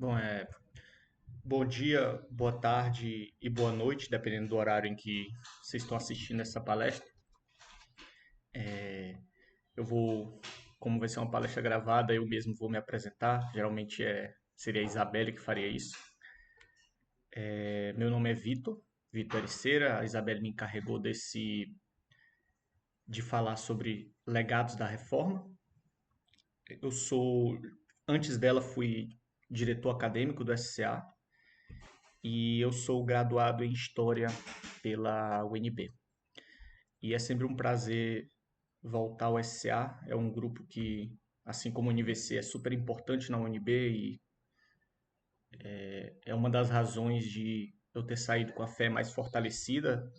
Bom, bom dia, boa tarde e boa noite, dependendo do horário em que vocês estão assistindo essa palestra. Eu vou, como vai ser uma palestra gravada, eu mesmo vou me apresentar. Geralmente seria a Isabelle que faria isso. Meu nome é Vitor Ericeira. A Isabelle me encarregou de falar sobre legados da reforma. Eu sou, antes dela, fui diretor acadêmico do SCA e eu sou graduado em História pela UNB. E é sempre um prazer voltar ao SCA. É um grupo que, assim como o UniVC, é super importante na UNB e é uma das razões de eu ter saído com a fé mais fortalecida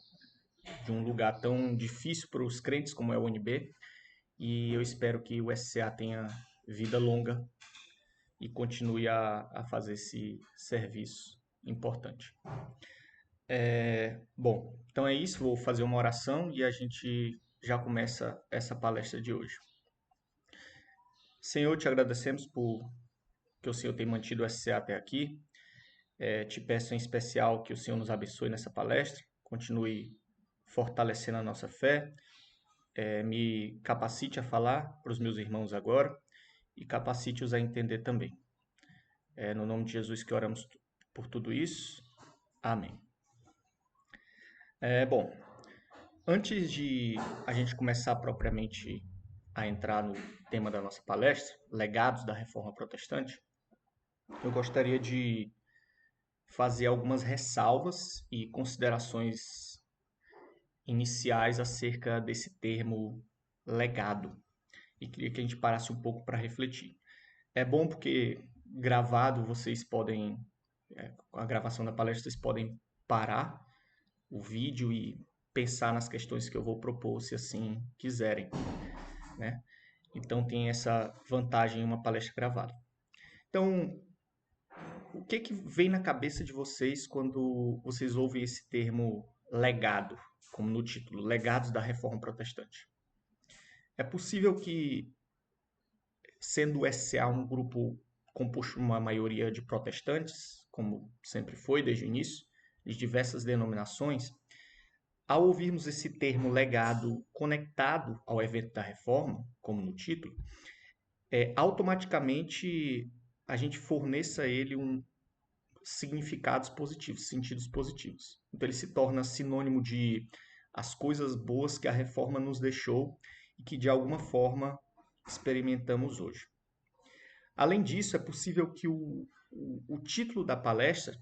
de um lugar tão difícil para os crentes como é o UNB. E eu espero que o SCA tenha vida longa e continue a fazer esse serviço importante. Bom, então é isso. Vou fazer uma oração e a gente já começa essa palestra de hoje. Senhor, te agradecemos por que o Senhor tem mantido o SCA até aqui. Te peço em especial que o Senhor nos abençoe nessa palestra, continue fortalecendo a nossa fé, me capacite a falar para os meus irmãos agora e capacite-os a entender também. É no nome de Jesus que oramos por tudo isso. Amém. Bom, antes de a gente começar propriamente a entrar no tema da nossa palestra, legados da Reforma Protestante, eu gostaria de fazer algumas ressalvas e considerações iniciais acerca desse termo legado e queria que a gente parasse um pouco para refletir. É bom porque gravado vocês podem, com a gravação da palestra, vocês podem parar o vídeo e pensar nas questões que eu vou propor, se assim quiserem, né? Então tem essa vantagem em uma palestra gravada. Então, o que vem na cabeça de vocês quando vocês ouvem esse termo legado, como no título, Legados da Reforma Protestante? É possível que, sendo o SCA um grupo composto por uma maioria de protestantes, como sempre foi desde o início, de diversas denominações, ao ouvirmos esse termo legado conectado ao evento da reforma, como no título, automaticamente a gente forneça a ele significados positivos, sentidos positivos. Então ele se torna sinônimo de as coisas boas que a reforma nos deixou e que de alguma forma experimentamos hoje. Além disso, é possível que o título da palestra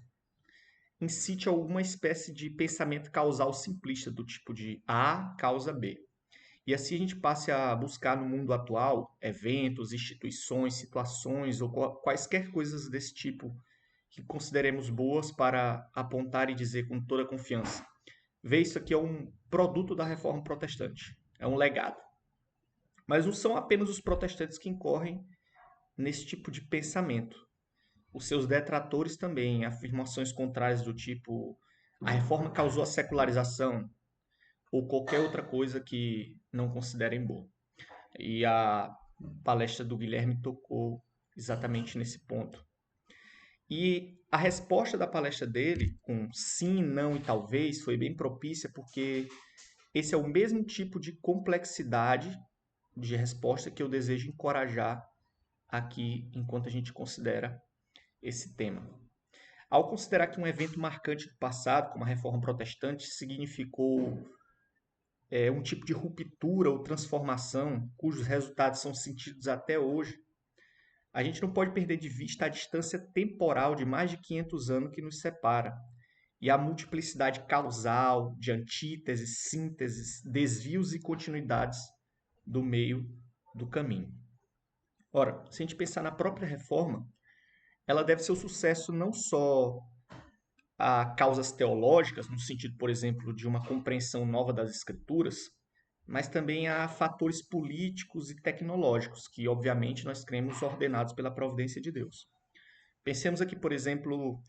incite alguma espécie de pensamento causal simplista, do tipo de A causa B. E assim a gente passe a buscar no mundo atual eventos, instituições, situações ou quaisquer coisas desse tipo que consideremos boas para apontar e dizer com toda confiança: vê, isso aqui é um produto da reforma protestante, é um legado. Mas não são apenas os protestantes que incorrem nesse tipo de pensamento. Os seus detratores também, afirmações contrárias do tipo a reforma causou a secularização ou qualquer outra coisa que não considerem boa. E a palestra do Guilherme tocou exatamente nesse ponto. E a resposta da palestra dele, com sim, não e talvez, foi bem propícia, porque esse é o mesmo tipo de complexidade de resposta que eu desejo encorajar aqui enquanto a gente considera esse tema. Ao considerar que um evento marcante do passado, como a Reforma Protestante, significou um tipo de ruptura ou transformação cujos resultados são sentidos até hoje, a gente não pode perder de vista a distância temporal de mais de 500 anos que nos separa e a multiplicidade causal de antíteses, sínteses, desvios e continuidades do meio do caminho. Ora, se a gente pensar na própria reforma, ela deve ser o sucesso não só a causas teológicas, no sentido, por exemplo, de uma compreensão nova das escrituras, mas também a fatores políticos e tecnológicos, que obviamente nós cremos ordenados pela providência de Deus. Pensemos aqui, por exemplo,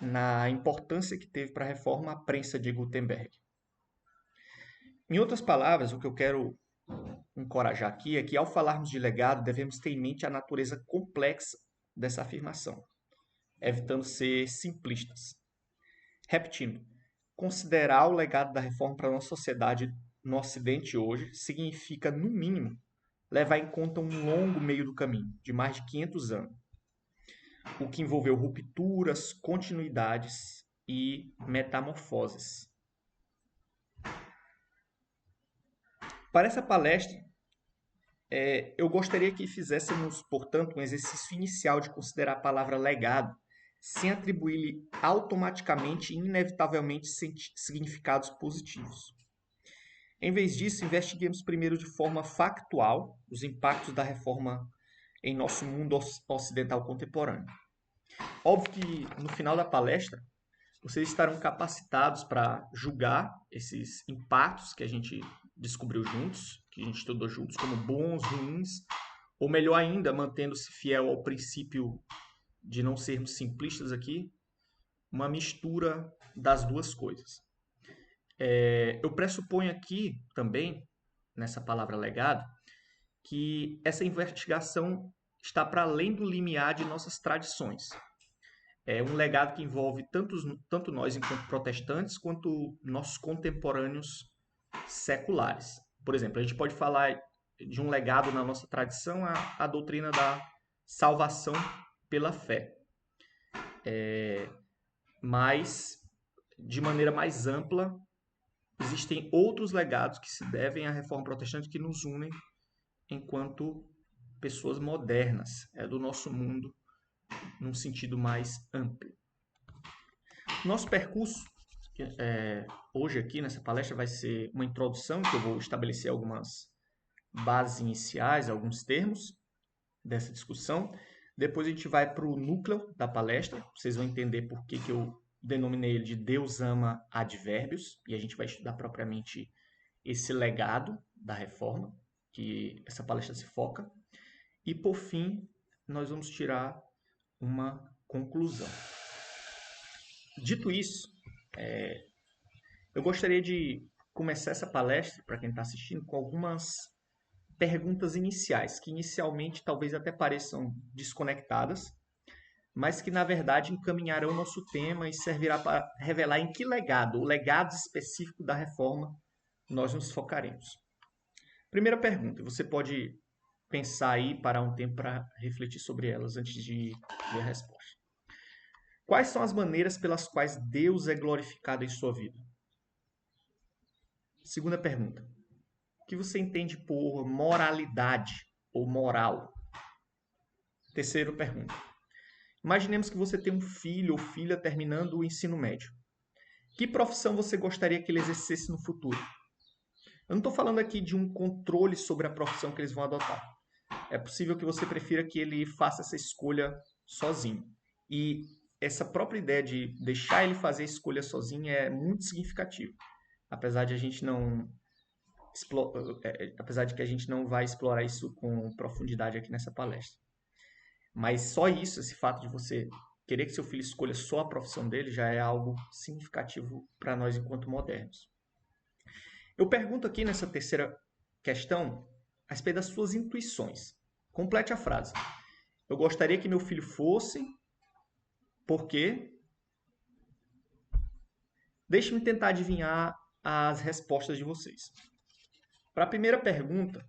na importância que teve para a reforma a prensa de Gutenberg. Em outras palavras, o que eu quero encorajar aqui é que, ao falarmos de legado, devemos ter em mente a natureza complexa dessa afirmação. evitando ser simplistas. Repetindo, considerar o legado da reforma para a nossa sociedade no Ocidente hoje significa, no mínimo, levar em conta um longo meio do caminho, de mais de 500 anos, o que envolveu rupturas, continuidades e metamorfoses. Para essa palestra, eu gostaria que fizéssemos, portanto, um exercício inicial de considerar a palavra legado, sem atribuir-lhe automaticamente e inevitavelmente significados positivos. Em vez disso, investiguemos primeiro de forma factual os impactos da reforma em nosso mundo ocidental contemporâneo. Óbvio que no final da palestra vocês estarão capacitados para julgar esses impactos que a gente descobriu juntos, que a gente estudou juntos, como bons, ruins, ou melhor ainda, mantendo-se fiel ao princípio de não sermos simplistas aqui, uma mistura das duas coisas. Eu pressuponho aqui também, nessa palavra legado, que essa investigação está para além do limiar de nossas tradições. É um legado que envolve tanto nós, enquanto protestantes, quanto nossos contemporâneos seculares. Por exemplo, a gente pode falar de um legado na nossa tradição, a doutrina da salvação pela fé. Mas, de maneira mais ampla, existem outros legados que se devem à reforma protestante que nos unem enquanto pessoas modernas, do nosso mundo, num sentido mais amplo. Nosso percurso, hoje aqui nessa palestra, vai ser uma introdução, que eu vou estabelecer algumas bases iniciais, alguns termos dessa discussão. Depois a gente vai para o núcleo da palestra, vocês vão entender por que eu denominei ele de Deus ama advérbios, e a gente vai estudar propriamente esse legado da reforma, que essa palestra se foca. E, por fim, nós vamos tirar uma conclusão. Dito isso, eu gostaria de começar essa palestra, para quem está assistindo, com algumas perguntas iniciais, que inicialmente talvez até pareçam desconectadas, mas que na verdade encaminharão o nosso tema e servirá para revelar em que legado, o legado específico da reforma, nós nos focaremos. Primeira pergunta, você pode pensar aí, parar um tempo para refletir sobre elas antes de ver a resposta. Quais são as maneiras pelas quais Deus é glorificado em sua vida? Segunda pergunta, o que você entende por moralidade ou moral? Terceira pergunta, imaginemos que você tem um filho ou filha terminando o ensino médio. Que profissão você gostaria que ele exercesse no futuro? Eu não estou falando aqui de um controle sobre a profissão que eles vão adotar. É possível que você prefira que ele faça essa escolha sozinho. E essa própria ideia de deixar ele fazer a escolha sozinho é muito significativa. Apesar de que a gente não vai explorar isso com profundidade aqui nessa palestra. Mas só isso, esse fato de você querer que seu filho escolha só a profissão dele, já é algo significativo para nós enquanto modernos. Eu pergunto aqui nessa terceira questão a respeito das suas intuições. Complete a frase. Eu gostaria que meu filho fosse... Por quê? Deixe-me tentar adivinhar as respostas de vocês. Para a primeira pergunta,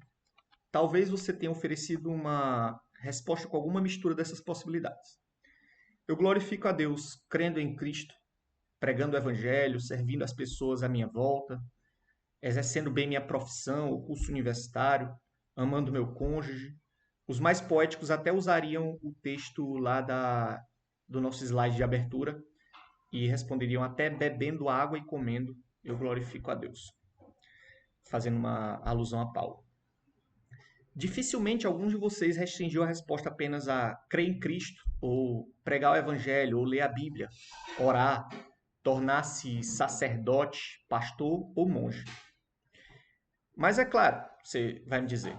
talvez você tenha oferecido uma resposta com alguma mistura dessas possibilidades. Eu glorifico a Deus crendo em Cristo, pregando o Evangelho, servindo as pessoas à minha volta, exercendo bem minha profissão, o curso universitário, amando meu cônjuge. Os mais poéticos até usariam o texto lá do nosso slide de abertura e responderiam até bebendo água e comendo, eu glorifico a Deus, fazendo uma alusão a Paulo. Dificilmente algum de vocês restringiu a resposta apenas a crer em Cristo, ou pregar o Evangelho, ou ler a Bíblia, orar, tornar-se sacerdote, pastor ou monge. Mas é claro, você vai me dizer,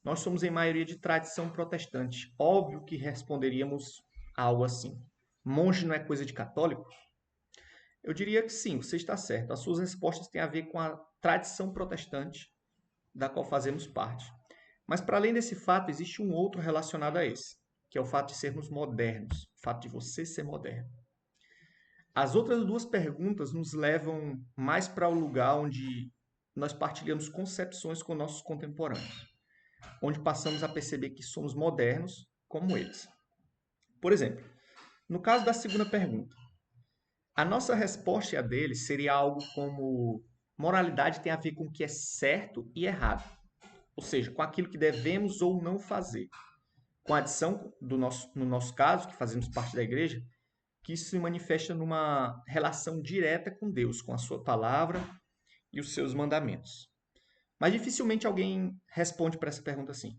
nós somos em maioria de tradição protestante. Óbvio que responderíamos algo assim. Monge não é coisa de católico? Eu diria que sim, você está certo. As suas respostas têm a ver com a tradição protestante da qual fazemos parte. Mas para além desse fato, existe um outro relacionado a esse, que é o fato de sermos modernos, o fato de você ser moderno. As outras duas perguntas nos levam mais para o lugar onde nós partilhamos concepções com nossos contemporâneos, onde passamos a perceber que somos modernos como eles. Por exemplo, no caso da segunda pergunta, a nossa resposta e a deles seria algo como: moralidade tem a ver com o que é certo e errado, ou seja, com aquilo que devemos ou não fazer. Com a adição no nosso caso, que fazemos parte da igreja, que isso se manifesta numa relação direta com Deus, com a sua palavra e os seus mandamentos. Mas dificilmente alguém responde para essa pergunta assim: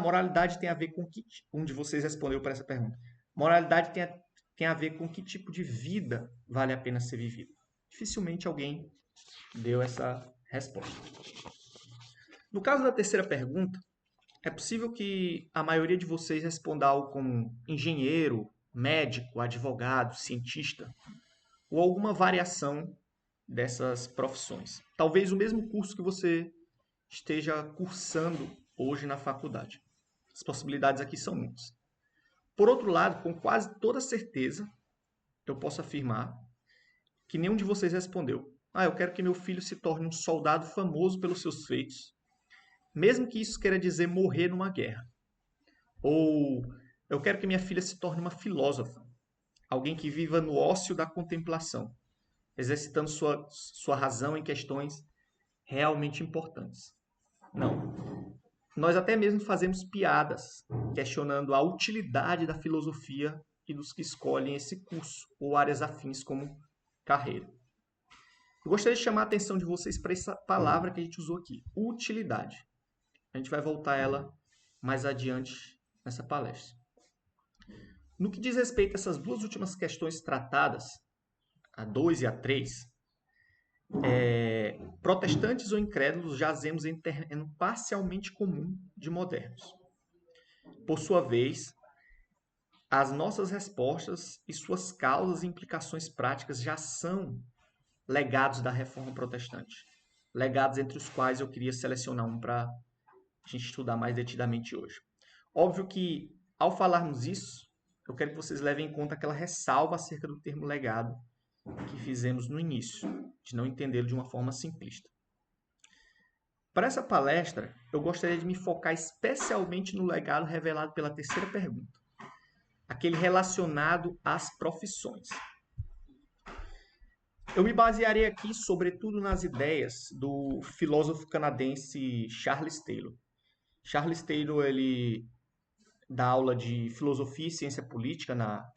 moralidade tem a ver com que. Um de vocês respondeu para essa pergunta. Moralidade tem a ver com que tipo de vida vale a pena ser vivida. Dificilmente alguém deu essa resposta. No caso da terceira pergunta, é possível que a maioria de vocês responda algo como engenheiro, médico, advogado, cientista, ou alguma variação dessas profissões. Talvez o mesmo curso que você esteja cursando hoje na faculdade. As possibilidades aqui são muitas. Por outro lado, com quase toda certeza, eu posso afirmar que nenhum de vocês respondeu: eu quero que meu filho se torne um soldado famoso pelos seus feitos, mesmo que isso queira dizer morrer numa guerra. Ou eu quero que minha filha se torne uma filósofa, alguém que viva no ócio da contemplação, exercitando sua razão em questões realmente importantes. Não. Nós até mesmo fazemos piadas, questionando a utilidade da filosofia e dos que escolhem esse curso ou áreas afins como carreira. Eu gostaria de chamar a atenção de vocês para essa palavra que a gente usou aqui, utilidade. A gente vai voltar a ela mais adiante nessa palestra. No que diz respeito a essas duas últimas questões tratadas, a 2 e a 3, protestantes ou incrédulos jazemos em terreno parcialmente comum de modernos. Por sua vez, as nossas respostas e suas causas e implicações práticas já são legados da Reforma Protestante. Legados entre os quais eu queria selecionar um para a gente estudar mais detidamente hoje. Óbvio que, ao falarmos isso, eu quero que vocês levem em conta aquela ressalva acerca do termo legado que fizemos no início, de não entendê-lo de uma forma simplista. Para essa palestra, eu gostaria de me focar especialmente no legado revelado pela terceira pergunta, aquele relacionado às profissões. Eu me basearei aqui, sobretudo, nas ideias do filósofo canadense Charles Taylor. Charles Taylor, ele dá aula de filosofia e ciência política na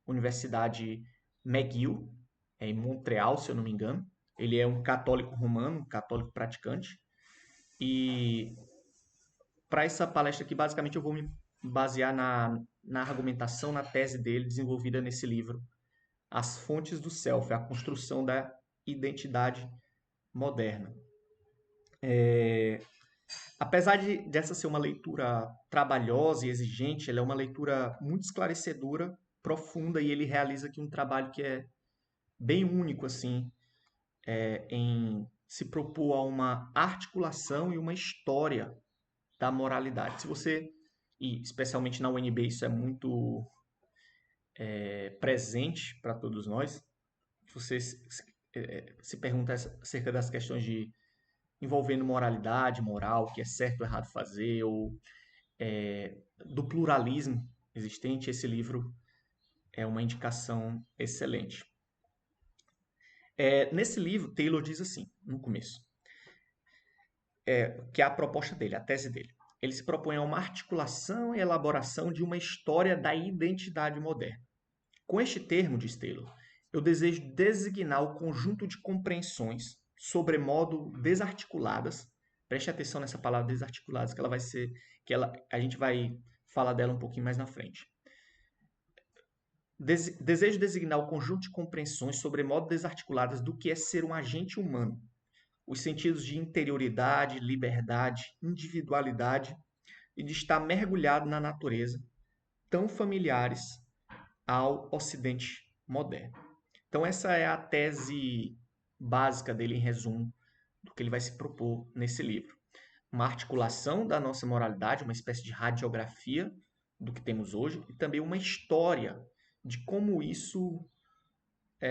Universidade McGill, em Montreal, se eu não me engano. Ele é um católico romano, um católico praticante. E para essa palestra aqui, basicamente, eu vou me basear na argumentação, na tese dele, desenvolvida nesse livro, As Fontes do Self, a construção da identidade moderna. Apesar dessa ser uma leitura trabalhosa e exigente, ela é uma leitura muito esclarecedora, profunda, e ele realiza aqui um trabalho que é bem único, assim, em se propor a uma articulação e uma história da moralidade. Se você, e especialmente na UNB, isso é muito presente para todos nós, você se pergunta acerca das questões de envolvendo moralidade, moral, o que é certo ou errado fazer, ou do pluralismo existente, esse livro é uma indicação excelente. Nesse livro, Taylor diz assim, no começo, que é a proposta dele, a tese dele. Ele se propõe a uma articulação e elaboração de uma história da identidade moderna. Com este termo, diz Taylor, eu desejo designar o conjunto de compreensões, sobremodo desarticuladas. Preste atenção nessa palavra desarticuladas, que ela vai ser, a gente vai falar dela um pouquinho mais na frente. Desejo designar o conjunto de compreensões sobremodo desarticuladas do que é ser um agente humano. Os sentidos de interioridade, liberdade, individualidade e de estar mergulhado na natureza, tão familiares ao Ocidente moderno. Então, essa é a tese básica dele, em resumo, do que ele vai se propor nesse livro. Uma articulação da nossa moralidade, uma espécie de radiografia do que temos hoje e também uma história de como isso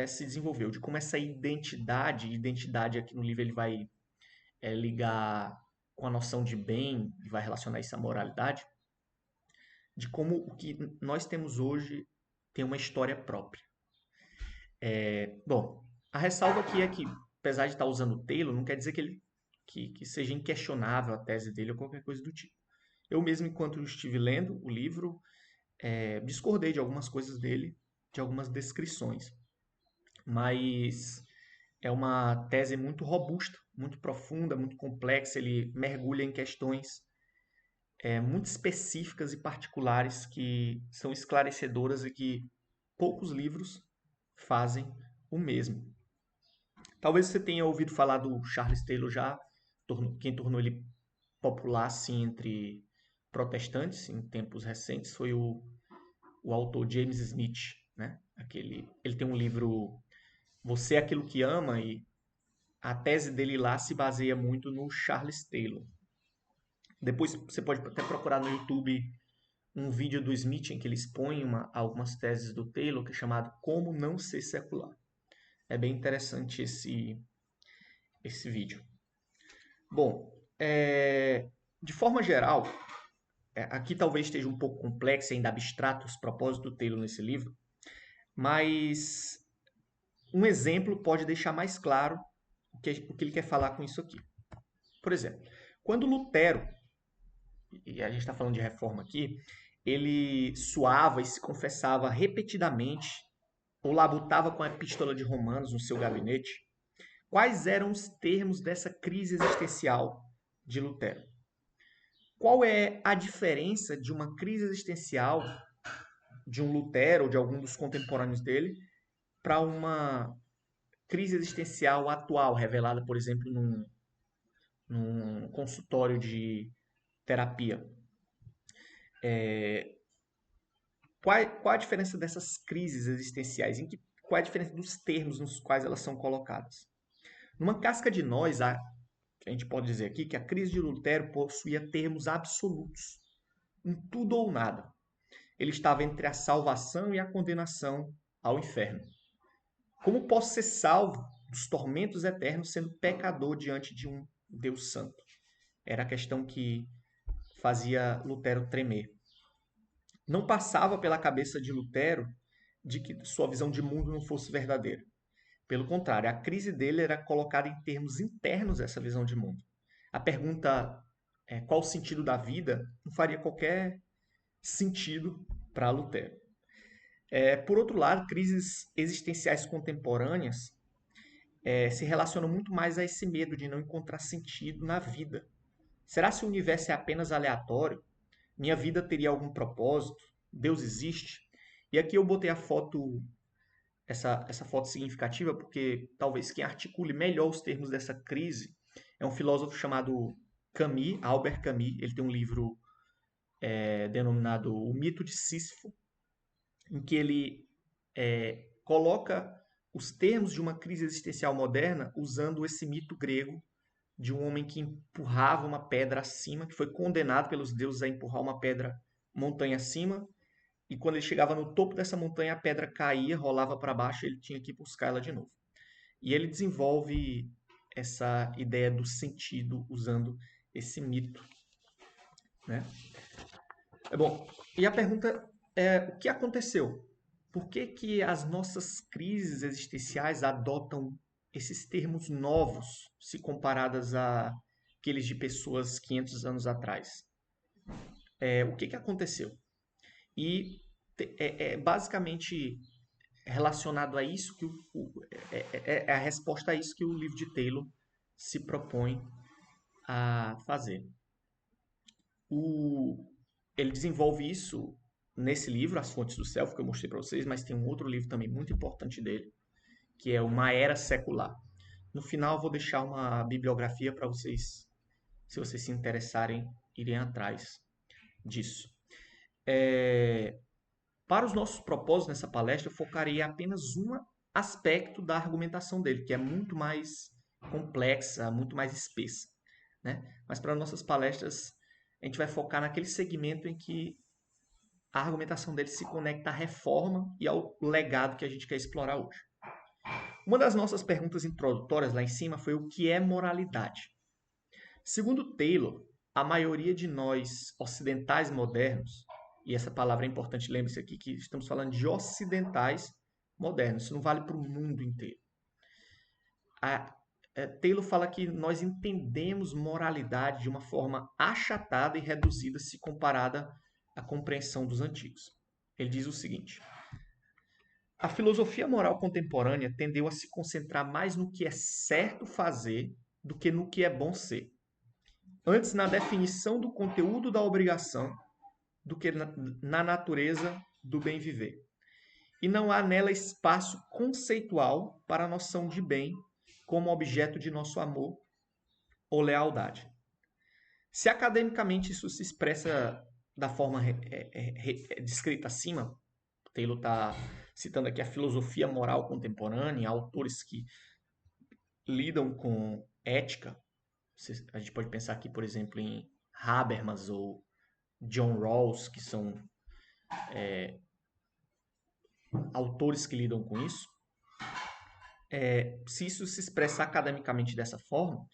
se desenvolveu, de como essa identidade aqui no livro ele vai ligar com a noção de bem e vai relacionar isso à moralidade, de como o que nós temos hoje tem uma história própria. Bom, a ressalva aqui é que, apesar de estar usando o Taylor, não quer dizer que seja inquestionável a tese dele ou qualquer coisa do tipo. Eu mesmo, enquanto estive lendo o livro, discordei de algumas coisas dele, de algumas descrições, mas é uma tese muito robusta, muito profunda, muito complexa. Ele mergulha em questões muito específicas e particulares que são esclarecedoras e que poucos livros fazem o mesmo. Talvez você tenha ouvido falar do Charles Taylor já, quem tornou ele popular assim entre protestantes em tempos recentes foi o autor James Smith, né? Ele tem um livro Você é Aquilo que Ama e a tese dele lá se baseia muito no Charles Taylor. Depois você pode até procurar no YouTube um vídeo do Smith em que ele expõe algumas teses do Taylor, que é chamado Como Não Ser Secular. É bem interessante esse vídeo. Bom, de forma geral, aqui talvez esteja um pouco complexo e ainda abstrato os propósitos do Taylor nesse livro, mas um exemplo pode deixar mais claro o que ele quer falar com isso aqui. Por exemplo, quando Lutero, e a gente está falando de reforma aqui, ele suava e se confessava repetidamente, ou labutava com a epístola de Romanos no seu gabinete, quais eram os termos dessa crise existencial de Lutero? Qual é a diferença de uma crise existencial de um Lutero ou de algum dos contemporâneos dele para uma crise existencial atual, revelada, por exemplo, num consultório de terapia? Qual a diferença dessas crises existenciais? Qual é a diferença dos termos nos quais elas são colocadas? Numa casca de nós, a gente pode dizer aqui que a crise de Lutero possuía termos absolutos, um tudo ou nada. Ele estava entre a salvação e a condenação ao inferno. Como posso ser salvo dos tormentos eternos sendo pecador diante de um Deus santo? Era a questão que fazia Lutero tremer. Não passava pela cabeça de Lutero de que sua visão de mundo não fosse verdadeira. Pelo contrário, a crise dele era colocada em termos internos essa visão de mundo. A pergunta qual o sentido da vida não faria qualquer sentido para Lutero. Por outro lado, crises existenciais contemporâneas se relacionam muito mais a esse medo de não encontrar sentido na vida. Será se o universo é apenas aleatório? Minha vida teria algum propósito? Deus existe? E aqui eu botei essa foto significativa porque talvez quem articule melhor os termos dessa crise é um filósofo chamado Camus, Albert Camus. Ele tem um livro denominado O Mito de Sísifo, em que ele coloca os termos de uma crise existencial moderna usando esse mito grego de um homem que empurrava uma pedra acima, que foi condenado pelos deuses a empurrar uma pedra montanha acima, e quando ele chegava no topo dessa montanha, a pedra caía, rolava para baixo e ele tinha que buscar ela de novo. E ele desenvolve essa ideia do sentido usando esse mito, né? Bom, e a pergunta é o que aconteceu? Por que que as nossas crises existenciais adotam esses termos novos se comparadas a aqueles de pessoas 500 anos atrás? O que que aconteceu? E basicamente relacionado a isso que a resposta a isso que o livro de Taylor se propõe a fazer. Ele desenvolve isso nesse livro, As Fontes do Céu, que eu mostrei para vocês, mas tem um outro livro também muito importante dele, que é Uma Era Secular. No final, eu vou deixar uma bibliografia para vocês, se vocês se interessarem, irem atrás disso. Para os nossos propósitos nessa palestra, eu focarei em apenas um aspecto da argumentação dele, que é muito mais complexa, muito mais espessa, né? Mas para nossas palestras, a gente vai focar naquele segmento em que a argumentação dele se conecta à reforma e ao legado que a gente quer explorar hoje. Uma das nossas perguntas introdutórias lá em cima foi o que é moralidade. Segundo Taylor, a maioria de nós ocidentais modernos, e essa palavra é importante, lembre-se aqui que estamos falando de ocidentais modernos, isso não vale para o mundo inteiro. Taylor fala que nós entendemos moralidade de uma forma achatada e reduzida se comparada à compreensão dos antigos. Ele diz o seguinte: a filosofia moral contemporânea tendeu a se concentrar mais no que é certo fazer do que no que é bom ser. Antes na definição do conteúdo da obrigação do que na natureza do bem viver. E não há nela espaço conceitual para a noção de bem como objeto de nosso amor ou lealdade. Se academicamente isso se expressa da forma descrita acima, Taylor está citando aqui a filosofia moral contemporânea, autores que lidam com ética. A gente pode pensar aqui, por exemplo, em Habermas ou John Rawls, que são autores que lidam com isso. Se isso se expressa academicamente dessa forma,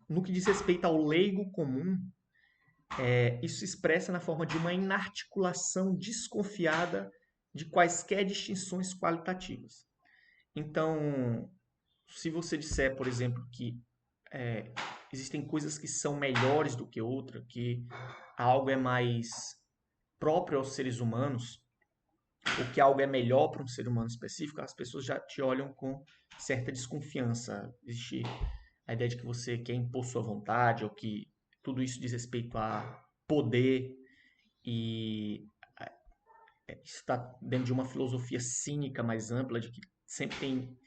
no que diz respeito ao leigo comum, isso se expressa na forma de uma inarticulação desconfiada de quaisquer distinções qualitativas. Então, se você disser, por exemplo, que existem coisas que são melhores do que outra, que algo é mais próprio aos seres humanos, ou que algo é melhor para um ser humano específico, as pessoas já te olham com certa desconfiança. Existe a ideia de que você quer impor sua vontade, ou que tudo isso diz respeito a poder, e isso está dentro de uma filosofia cínica mais ampla, de que sempre tem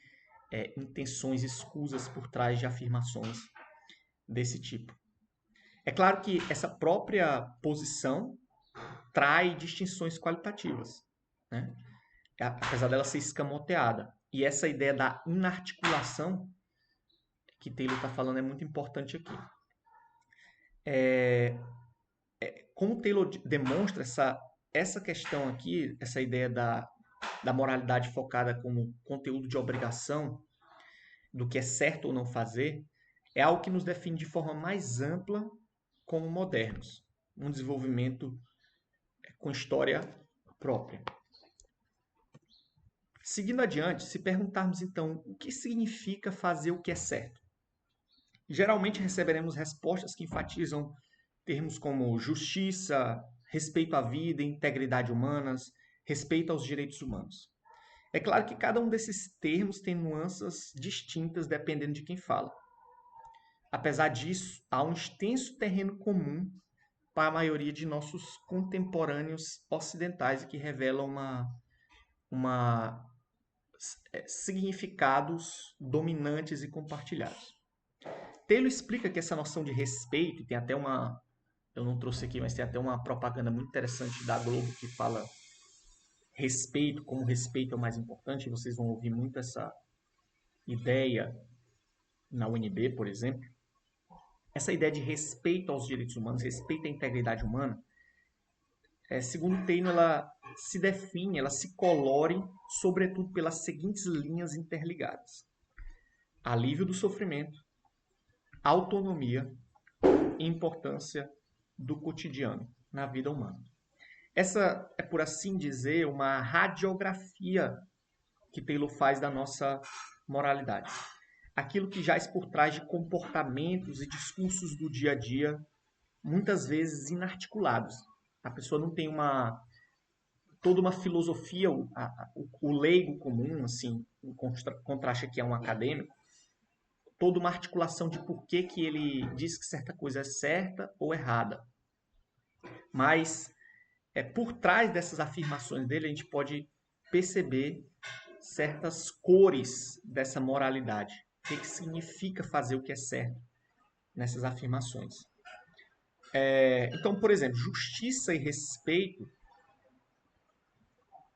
intenções escusas por trás de afirmações desse tipo. É claro que essa própria posição traz distinções qualitativas, né? Apesar dela ser escamoteada. E essa ideia da inarticulação que Taylor está falando é muito importante aqui. Como Taylor demonstra essa questão aqui, essa ideia da moralidade focada como conteúdo de obrigação, do que é certo ou não fazer, é algo que nos define de forma mais ampla como modernos. Um desenvolvimento com história própria. Seguindo adiante, se perguntarmos então o que significa fazer o que é certo, geralmente receberemos respostas que enfatizam termos como justiça, respeito à vida, integridade humanas, respeito aos direitos humanos. É claro que cada um desses termos tem nuances distintas dependendo de quem fala. Apesar disso, há um extenso terreno comum para a maioria de nossos contemporâneos ocidentais que revelam significados dominantes e compartilhados. Taylor explica que essa noção de respeito, tem até eu não trouxe aqui, mas tem até uma propaganda muito interessante da Globo que fala respeito, como respeito é o mais importante, e vocês vão ouvir muito essa ideia na UNB, por exemplo. Essa ideia de respeito aos direitos humanos, respeito à integridade humana, segundo Taylor, ela se define, ela se colore, sobretudo pelas seguintes linhas interligadas: alívio do sofrimento, autonomia e importância do cotidiano na vida humana. Essa é, por assim dizer, uma radiografia que Taylor faz da nossa moralidade. Aquilo que jaz por trás de comportamentos e discursos do dia a dia, muitas vezes inarticulados. A pessoa não tem toda uma filosofia, o leigo comum, assim, em contraste aqui a um acadêmico, toda uma articulação de por que ele diz que certa coisa é certa ou errada. Mas por trás dessas afirmações dele, a gente pode perceber certas cores dessa moralidade. O que significa fazer o que é certo nessas afirmações. Então, por exemplo, justiça e respeito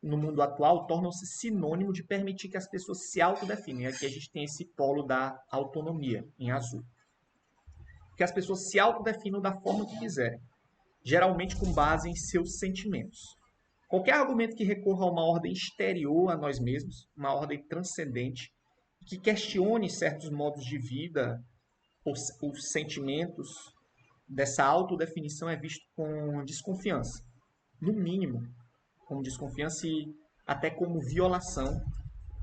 no mundo atual tornam-se sinônimo de permitir que as pessoas se autodefinem. Aqui a gente tem esse polo da autonomia, em azul. Que as pessoas se autodefinam da forma que quiserem, geralmente com base em seus sentimentos. Qualquer argumento que recorra a uma ordem exterior a nós mesmos, uma ordem transcendente, que questione certos modos de vida, os sentimentos dessa autodefinição é visto com desconfiança. No mínimo, como desconfiança e até como violação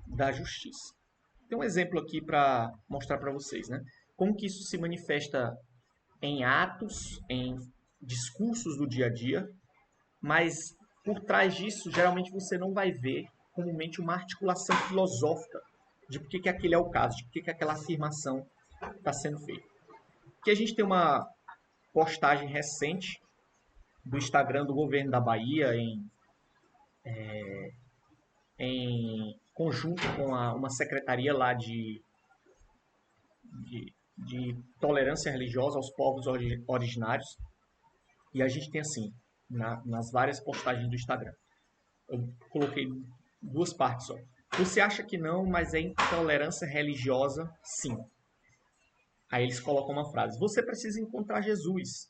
da justiça. Tem um exemplo aqui para mostrar para vocês, né? Como que isso se manifesta em atos, em discursos do dia a dia, mas por trás disso, geralmente você não vai ver comumente uma articulação filosófica de por que aquele é o caso, de por que aquela afirmação está sendo feita. Aqui a gente tem uma postagem recente do Instagram do governo da Bahia em conjunto com uma secretaria lá de tolerância religiosa aos povos originários. E a gente tem assim, nas várias postagens do Instagram. Eu coloquei duas partes só. Você acha que não, mas é intolerância religiosa? Sim. Aí eles colocam uma frase: você precisa encontrar Jesus.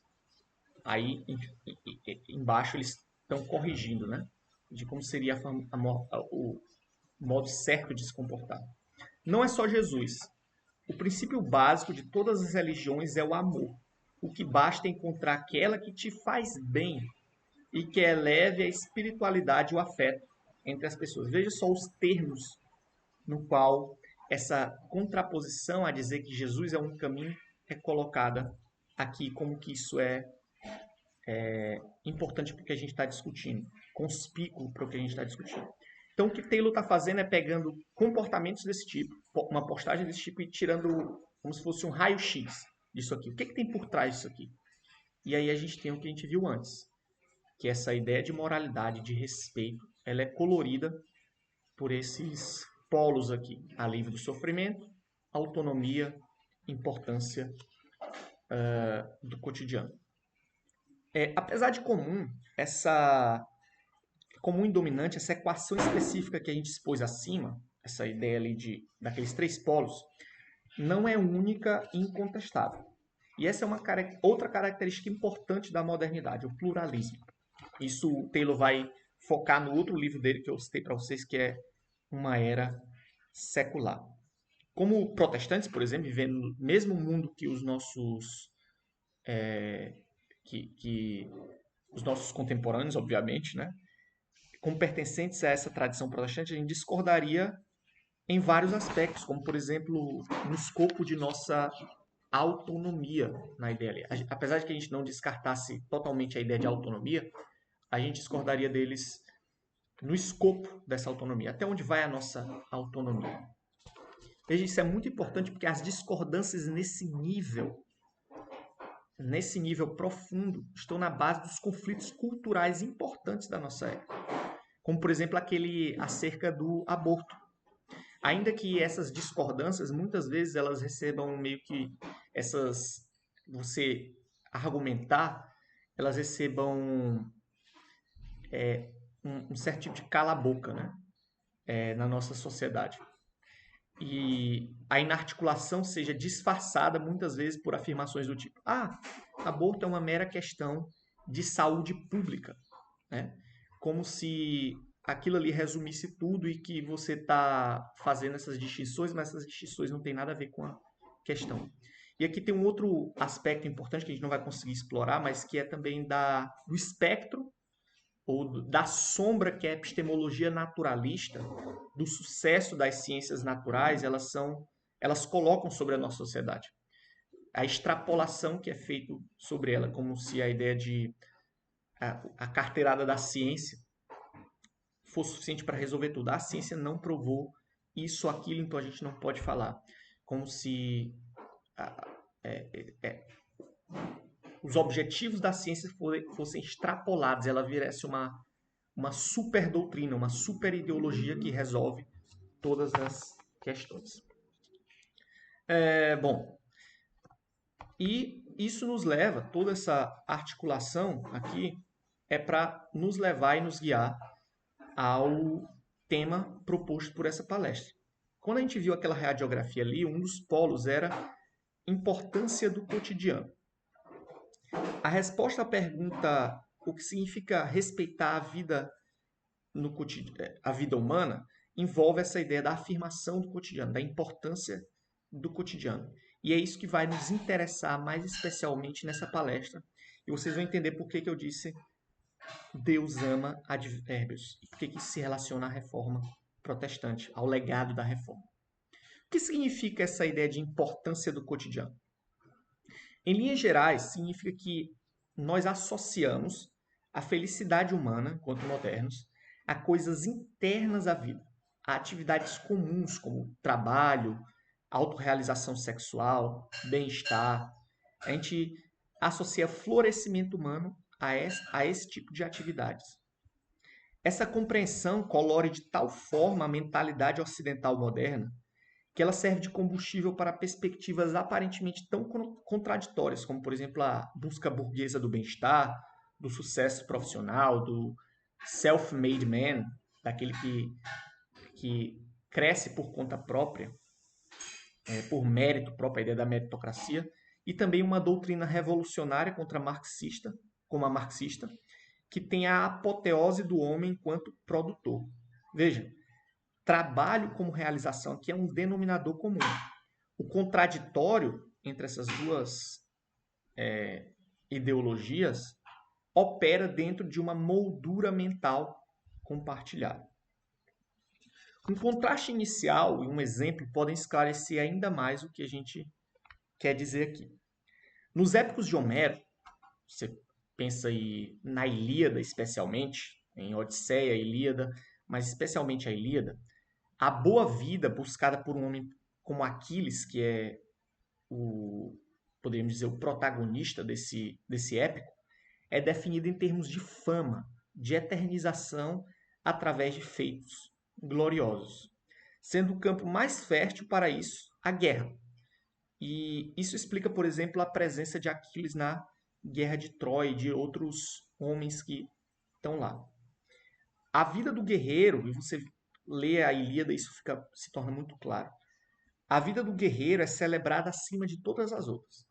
Aí embaixo eles estão corrigindo, né? De como seria o modo certo de se comportar. Não é só Jesus. O princípio básico de todas as religiões é o amor. O que basta é encontrar aquela que te faz bem e que eleve a espiritualidade e o afeto entre as pessoas. Veja só os termos no qual essa contraposição a dizer que Jesus é um caminho é colocada aqui, como que isso é importante para o que a gente está discutindo, conspícuo para o que a gente está discutindo. Então, o que Taylor está fazendo é pegando comportamentos desse tipo, uma postagem desse tipo, e tirando como se fosse um raio-x disso aqui. O que tem por trás disso aqui? E aí a gente tem o que a gente viu antes, que essa ideia de moralidade, de respeito, ela é colorida por esses polos aqui: alívio do sofrimento, autonomia, importância do cotidiano. Apesar de comum e dominante, essa equação específica que a gente expôs acima, essa ideia ali daqueles três polos, não é única e incontestável. E essa é outra característica importante da modernidade, o pluralismo. Isso o Taylor vai focar no outro livro dele que eu citei para vocês, que é Uma Era Secular. Como protestantes, por exemplo, vivendo no mesmo mundo que os nossos que os nossos contemporâneos, obviamente, né? Como pertencentes a essa tradição protestante, a gente discordaria em vários aspectos, como, por exemplo, no escopo de nossa autonomia na ideia. Apesar de que a gente não descartasse totalmente a ideia de autonomia, a gente discordaria deles no escopo dessa autonomia. Até onde vai a nossa autonomia? Veja, isso é muito importante porque as discordâncias nesse nível profundo, estão na base dos conflitos culturais importantes da nossa época. Como, por exemplo, aquele acerca do aborto. Ainda que essas discordâncias, muitas vezes, elas recebam meio que você argumentar, elas recebam um certo tipo de cala-boca, né? Na nossa sociedade. E a inarticulação seja disfarçada muitas vezes por afirmações do tipo: aborto é uma mera questão de saúde pública, né? Como se aquilo ali resumisse tudo e que você está fazendo essas distinções, mas essas distinções não têm nada a ver com a questão. E aqui tem um outro aspecto importante que a gente não vai conseguir explorar, mas que é também do espectro ou da sombra que é a epistemologia naturalista, do sucesso das ciências naturais, elas colocam sobre a nossa sociedade. A extrapolação que é feita sobre ela, como se a ideia de a carteirada da ciência fosse suficiente para resolver tudo. A ciência não provou isso ou aquilo, então a gente não pode falar. Como se os objetivos da ciência fossem extrapolados, ela virasse uma super doutrina, uma super ideologia que resolve todas as questões. Bom, e isso nos leva, toda essa articulação aqui é para nos levar e nos guiar ao tema proposto por essa palestra. Quando a gente viu aquela radiografia ali, um dos polos era importância do cotidiano. A resposta à pergunta o que significa respeitar a vida a vida humana envolve essa ideia da afirmação do cotidiano, da importância do cotidiano. E é isso que vai nos interessar mais especialmente nessa palestra. E vocês vão entender por que que eu disse Deus ama advérbios e por que que isso se relaciona à reforma protestante, ao legado da reforma. O que significa essa ideia de importância do cotidiano? Em linhas gerais, significa que nós associamos a felicidade humana, enquanto modernos, a coisas internas à vida, a atividades comuns como trabalho, autorrealização sexual, bem-estar. A gente associa florescimento humano a esse tipo de atividades. Essa compreensão colore de tal forma a mentalidade ocidental moderna que ela serve de combustível para perspectivas aparentemente tão contraditórias, como, por exemplo, a busca burguesa do bem-estar, do sucesso profissional, do self-made man, daquele que cresce por conta própria, por mérito próprio, a ideia da meritocracia, e também uma doutrina revolucionária contra marxista, como a marxista, que tem a apoteose do homem enquanto produtor. Veja, trabalho como realização aqui é um denominador comum. O contraditório entre essas duas ideologias opera dentro de uma moldura mental compartilhada. Um contraste inicial e um exemplo podem esclarecer ainda mais o que a gente quer dizer aqui. Nos épicos de Homero, você pensa aí na Ilíada especialmente, em Odisseia, Ilíada, mas especialmente a Ilíada, a boa vida buscada por um homem como Aquiles, que é poderíamos dizer, o protagonista desse épico, é definida em termos de fama, de eternização através de feitos gloriosos, sendo o campo mais fértil para isso a guerra. E isso explica, por exemplo, a presença de Aquiles na Guerra de Troia e de outros homens que estão lá. A vida do guerreiro, e você lê a Ilíada, isso se torna muito claro. A vida do guerreiro é celebrada acima de todas as outras,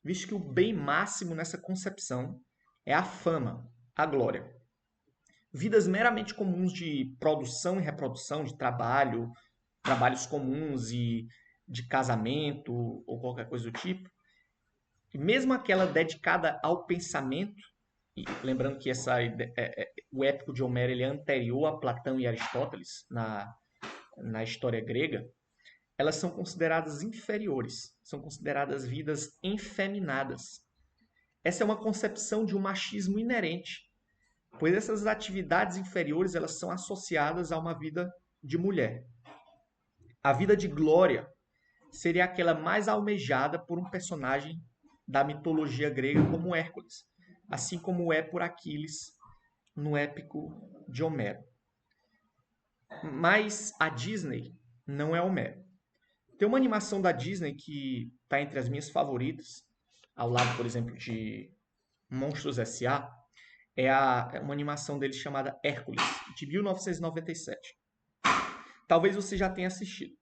visto que o bem máximo nessa concepção é a fama, a glória. Vidas meramente comuns de produção e reprodução, de trabalho, trabalhos comuns e de casamento ou qualquer coisa do tipo, e mesmo aquela dedicada ao pensamento, e lembrando que o épico de Homero ele é anterior a Platão e Aristóteles na história grega, elas são consideradas inferiores, são consideradas vidas enfeminadas. Essa é uma concepção de um machismo inerente, pois essas atividades inferiores elas são associadas a uma vida de mulher. A vida de glória seria aquela mais almejada por um personagem da mitologia grega como Hércules, assim como é por Aquiles no épico de Homero. Mas a Disney não é Homero. Tem uma animação da Disney que está entre as minhas favoritas, ao lado, por exemplo, de Monstros S.A., é uma animação dele chamada Hércules, de 1997. Talvez você já tenha assistido.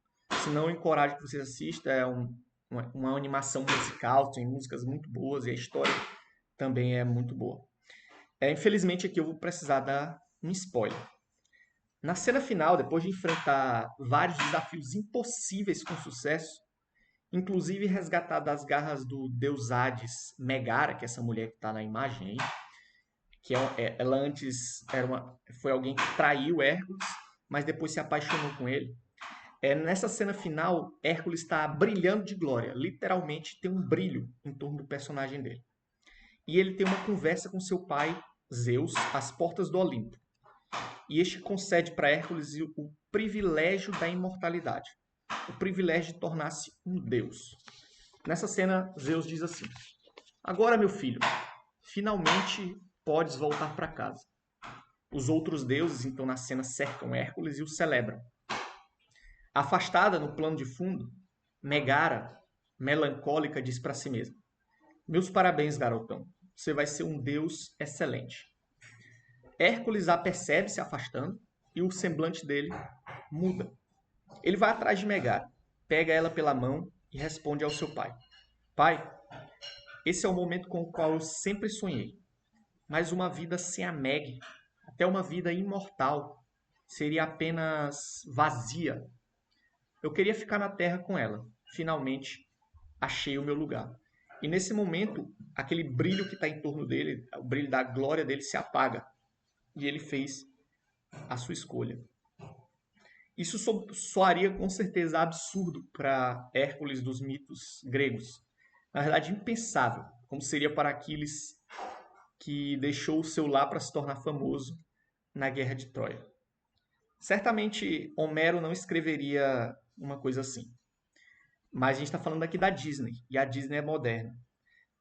Se não, eu encorajo que você assista. É uma animação musical, tem músicas muito boas e a história também é muito boa. Infelizmente, aqui eu vou precisar dar um spoiler. Na cena final, depois de enfrentar vários desafios impossíveis com sucesso, inclusive resgatar das garras do deus Hades Megara, que é essa mulher que está na imagem aí, que ela antes foi alguém que traiu Hércules, mas depois se apaixonou com ele. Nessa cena final, Hércules está brilhando de glória, literalmente tem um brilho em torno do personagem dele. E ele tem uma conversa com seu pai, Zeus, às portas do Olimpo. E este concede para Hércules o privilégio da imortalidade, o privilégio de tornar-se um deus. Nessa cena, Zeus diz assim: agora, meu filho, finalmente podes voltar para casa. Os outros deuses, então, na cena, cercam Hércules e o celebram. Afastada no plano de fundo, Megara, melancólica, diz para si mesma: meus parabéns, garotão. Você vai ser um deus excelente. Hércules a percebe se afastando e o semblante dele muda. Ele vai atrás de Megara, pega ela pela mão e responde ao seu pai: pai, esse é o momento com o qual eu sempre sonhei. Mas uma vida sem a Meg, até uma vida imortal, seria apenas vazia. Eu queria ficar na terra com ela. Finalmente, achei o meu lugar. E nesse momento, aquele brilho que está em torno dele, o brilho da glória dele se apaga. E ele fez a sua escolha. Isso soaria com certeza absurdo para Hércules dos mitos gregos. Na verdade, impensável, como seria para Aquiles, que deixou o seu lar para se tornar famoso na Guerra de Troia. Certamente Homero não escreveria uma coisa assim. Mas a gente está falando aqui da Disney, e a Disney é moderna.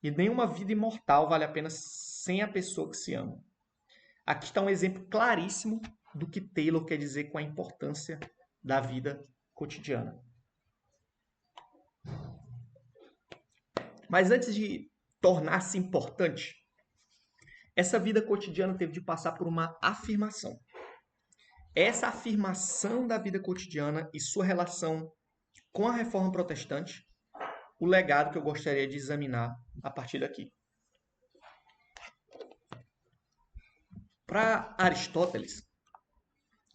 E nenhuma vida imortal vale a pena sem a pessoa que se ama. Aqui está um exemplo claríssimo do que Taylor quer dizer com a importância da vida cotidiana. Mas antes de tornar-se importante, essa vida cotidiana teve de passar por uma afirmação. Essa afirmação da vida cotidiana e sua relação com a reforma protestante, o legado que eu gostaria de examinar a partir daqui. Para Aristóteles,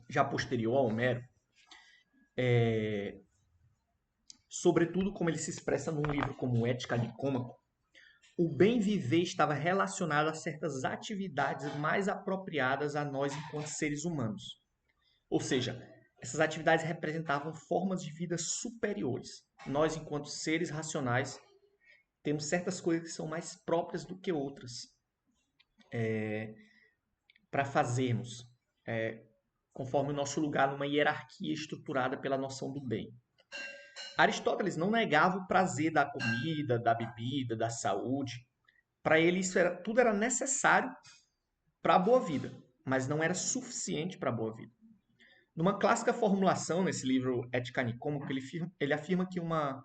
já posterior a Homero, sobretudo como ele se expressa num livro como Ética Nicômaco, o bem viver estava relacionado a certas atividades mais apropriadas a nós enquanto seres humanos. Ou seja, essas atividades representavam formas de vida superiores. Nós, enquanto seres racionais, temos certas coisas que são mais próprias do que outras para fazermos, conforme o nosso lugar numa hierarquia estruturada pela noção do bem. Aristóteles não negava o prazer da comida, da bebida, da saúde. Para ele, tudo era necessário para a boa vida, mas não era suficiente para a boa vida. Numa clássica formulação, nesse livro Ética Nicômaco, ele afirma que uma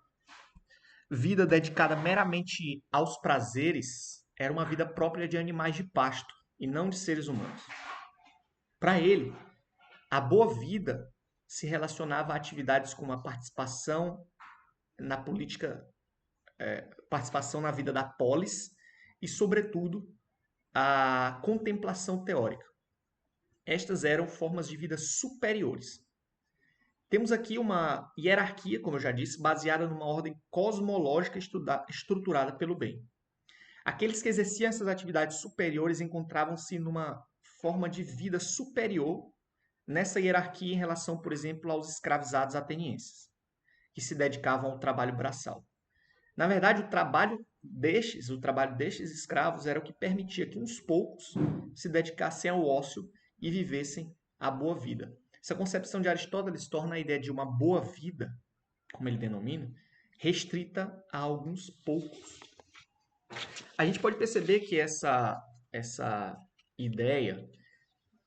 vida dedicada meramente aos prazeres era uma vida própria de animais de pasto e não de seres humanos. Para ele, a boa vida se relacionava a atividades como a participação na política, participação na vida da polis e, sobretudo, a contemplação teórica. Estas eram formas de vida superiores. Temos aqui uma hierarquia, como eu já disse, baseada numa ordem cosmológica estruturada pelo bem. Aqueles que exerciam essas atividades superiores encontravam-se numa forma de vida superior nessa hierarquia em relação, por exemplo, aos escravizados atenienses, que se dedicavam ao trabalho braçal. Na verdade, o trabalho destes escravos era o que permitia que uns poucos se dedicassem ao ócio e vivessem a boa vida. Essa concepção de Aristóteles torna a ideia de uma boa vida, como ele denomina, restrita a alguns poucos. A gente pode perceber que essa ideia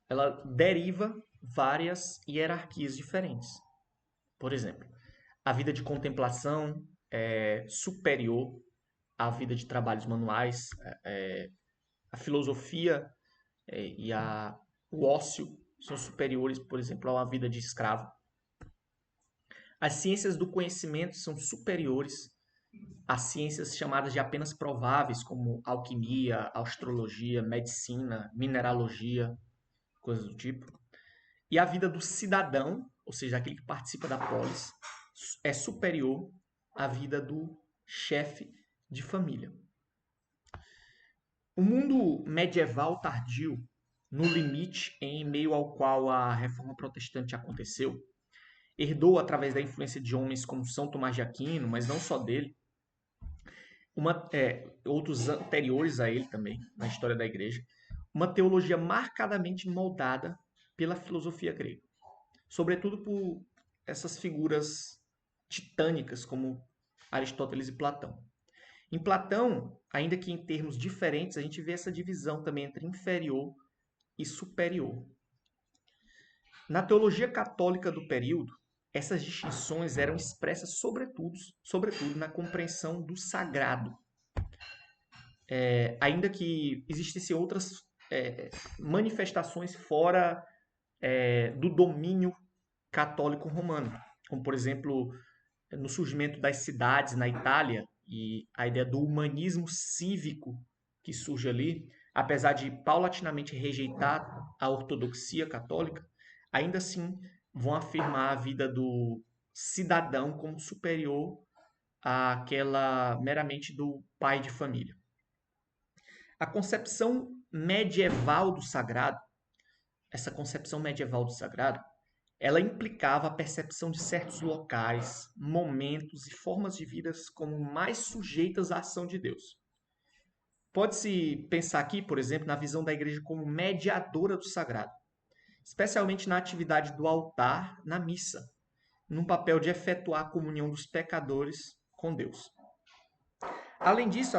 ela deriva várias hierarquias diferentes. Por exemplo, a vida de contemplação é superior à vida de trabalhos manuais, a filosofia e o ócio são superiores, por exemplo, a uma vida de escravo. As ciências do conhecimento são superiores às ciências chamadas de apenas prováveis, como alquimia, astrologia, medicina, mineralogia, coisas do tipo. E a vida do cidadão, ou seja, aquele que participa da polis, é superior à vida do chefe de família. O mundo medieval tardio, no limite em meio ao qual a reforma protestante aconteceu, herdou através da influência de homens como São Tomás de Aquino, mas não só dele, outros anteriores a ele também, na história da igreja, uma teologia marcadamente moldada pela filosofia grega. Sobretudo por essas figuras titânicas como Aristóteles e Platão. Em Platão, ainda que em termos diferentes, a gente vê essa divisão também entre inferior e superior. Na teologia católica do período, essas distinções eram expressas sobretudo na compreensão do sagrado. Ainda que existissem outras manifestações fora do domínio católico romano, como, por exemplo, no surgimento das cidades na Itália e a ideia do humanismo cívico que surge ali, apesar de paulatinamente rejeitar a ortodoxia católica, ainda assim vão afirmar a vida do cidadão como superior àquela meramente do pai de família. A concepção medieval do sagrado, essa concepção medieval do sagrado, ela implicava a percepção de certos locais, momentos e formas de vida como mais sujeitas à ação de Deus. Pode-se pensar aqui, por exemplo, na visão da igreja como mediadora do sagrado, especialmente na atividade do altar na missa, num papel de efetuar a comunhão dos pecadores com Deus. Além disso,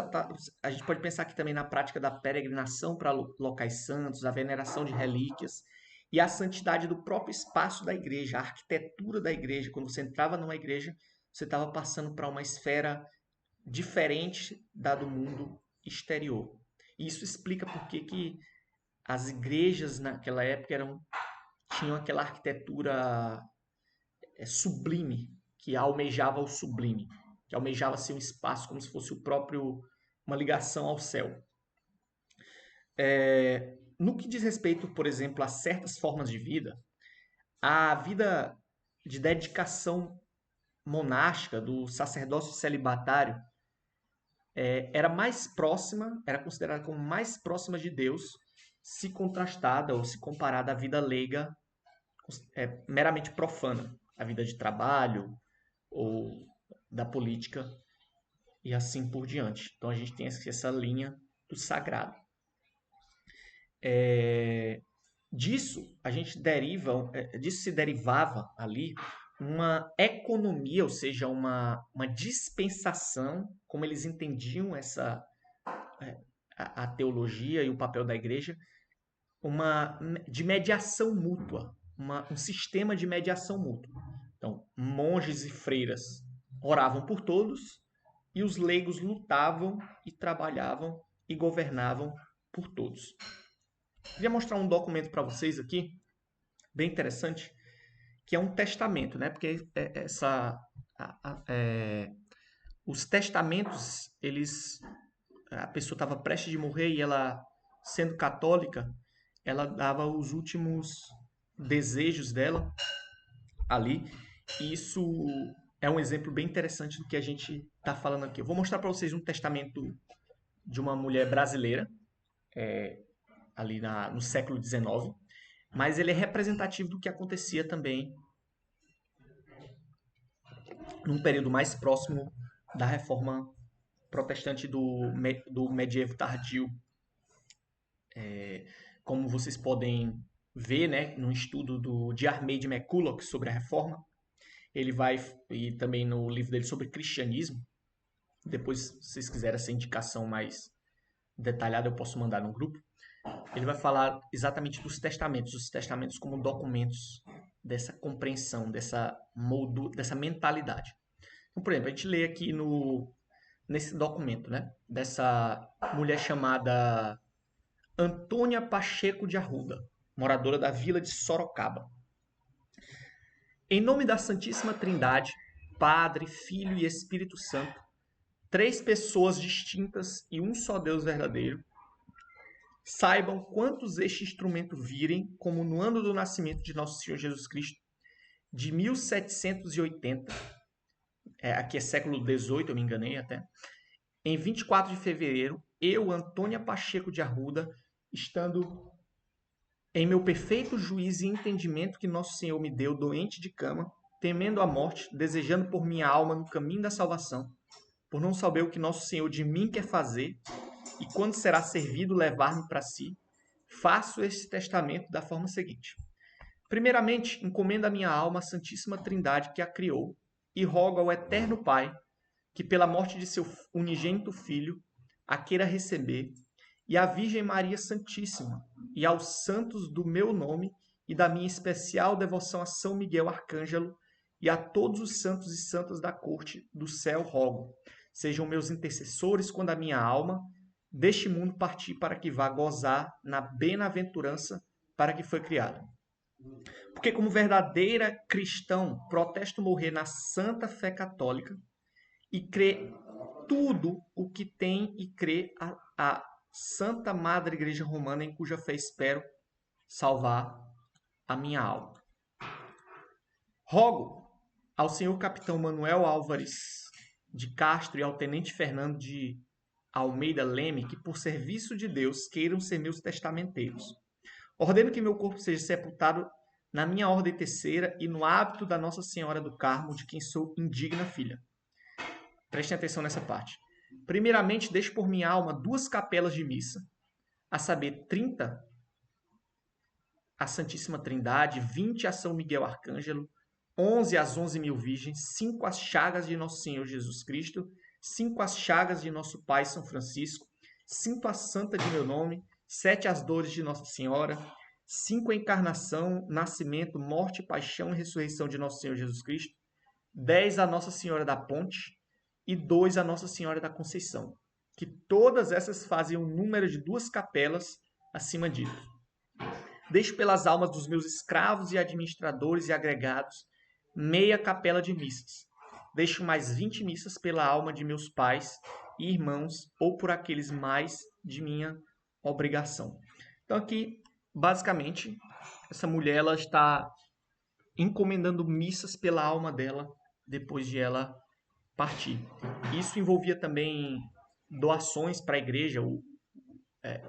a gente pode pensar aqui também na prática da peregrinação para locais santos, a veneração de relíquias e a santidade do próprio espaço da igreja, a arquitetura da igreja. Quando você entrava numa igreja, você estava passando para uma esfera diferente da do mundo exterior. E isso explica por que as igrejas naquela época tinham aquela arquitetura sublime, que almejava o sublime, que almejava ser um espaço como se fosse uma ligação ao céu. No que diz respeito, por exemplo, a certas formas de vida, a vida de dedicação monástica do sacerdócio celibatário era considerada como mais próxima de Deus se contrastada ou se comparada à vida leiga meramente profana, a vida de trabalho ou da política e assim por diante. Então a gente tem essa linha do sagrado. Disso se derivava ali uma economia, ou seja, uma dispensação, como eles entendiam a teologia e o papel da igreja, de mediação mútua, um sistema de mediação mútua. Então, monges e freiras oravam por todos e os leigos lutavam e trabalhavam e governavam por todos. Queria mostrar um documento para vocês aqui, bem interessante, que é um testamento, né? Porque os testamentos, a pessoa estava prestes de morrer e ela, sendo católica, ela dava os últimos desejos dela ali. E isso é um exemplo bem interessante do que a gente está falando aqui. Eu vou mostrar para vocês um testamento de uma mulher brasileira, ali no século XIX, mas ele é representativo do que acontecia também num período mais próximo da reforma protestante do medievo tardio. Como vocês podem ver, né, no estudo de Armade McCulloch sobre a reforma, ele vai, e também no livro dele sobre cristianismo, depois, se vocês quiserem essa indicação mais detalhada, eu posso mandar no grupo. Ele vai falar exatamente dos testamentos, os testamentos como documentos dessa compreensão, dessa mentalidade. Então, por exemplo, a gente lê aqui nesse documento, né, dessa mulher chamada Antônia Pacheco de Arruda, moradora da vila de Sorocaba. Em nome da Santíssima Trindade, Padre, Filho e Espírito Santo, três pessoas distintas e um só Deus verdadeiro, saibam quantos este instrumento virem, como no ano do nascimento de nosso Senhor Jesus Cristo, de 1780, aqui é século XVIII, eu me enganei até, em 24 de fevereiro, eu, Antônia Pacheco de Arruda, estando em meu perfeito juízo e entendimento que nosso Senhor me deu doente de cama, temendo a morte, desejando por minha alma no caminho da salvação, por não saber o que nosso Senhor de mim quer fazer, e quando será servido levar-me para si, faço este testamento da forma seguinte. Primeiramente, encomendo a minha alma à Santíssima Trindade que a criou, e rogo ao Eterno Pai que, pela morte de seu unigênito Filho, a queira receber, e à Virgem Maria Santíssima, e aos santos do meu nome e da minha especial devoção a São Miguel Arcângelo, e a todos os santos e santas da corte do céu rogo, sejam meus intercessores quando a minha alma deste mundo partir para que vá gozar na bem-aventurança para que foi criada. Porque como verdadeira cristão, protesto morrer na santa fé católica e crer tudo o que tem e crê a Santa Madre Igreja Romana, em cuja fé espero salvar a minha alma. Rogo ao senhor capitão Manuel Álvares de Castro e ao tenente Fernando de Almeida Leme que, por serviço de Deus, queiram ser meus testamenteiros. Ordeno que meu corpo seja sepultado na minha ordem terceira e no hábito da Nossa Senhora do Carmo, de quem sou indigna filha. Prestem atenção nessa parte. Primeiramente, deixo por minha alma 2 capelas de missa, a saber, 30 à Santíssima Trindade, 20 a São Miguel Arcângelo, 11 às 11.000 virgens, 5 às chagas de Nosso Senhor Jesus Cristo, 5 às chagas de nosso Pai São Francisco, 5 à Santa de meu nome, 7 às dores de Nossa Senhora, 5 à encarnação, nascimento, morte, paixão e ressurreição de Nosso Senhor Jesus Cristo, 10 à Nossa Senhora da Ponte e 2 à Nossa Senhora da Conceição, que todas essas fazem um número de 2 capelas acima dito. Deixo pelas almas dos meus escravos e administradores e agregados meia capela de missas. Deixo mais 20 missas pela alma de meus pais e irmãos ou por aqueles mais de minha obrigação. Então aqui, basicamente, essa mulher ela está encomendando missas pela alma dela depois de ela partir. Isso envolvia também doações para a igreja,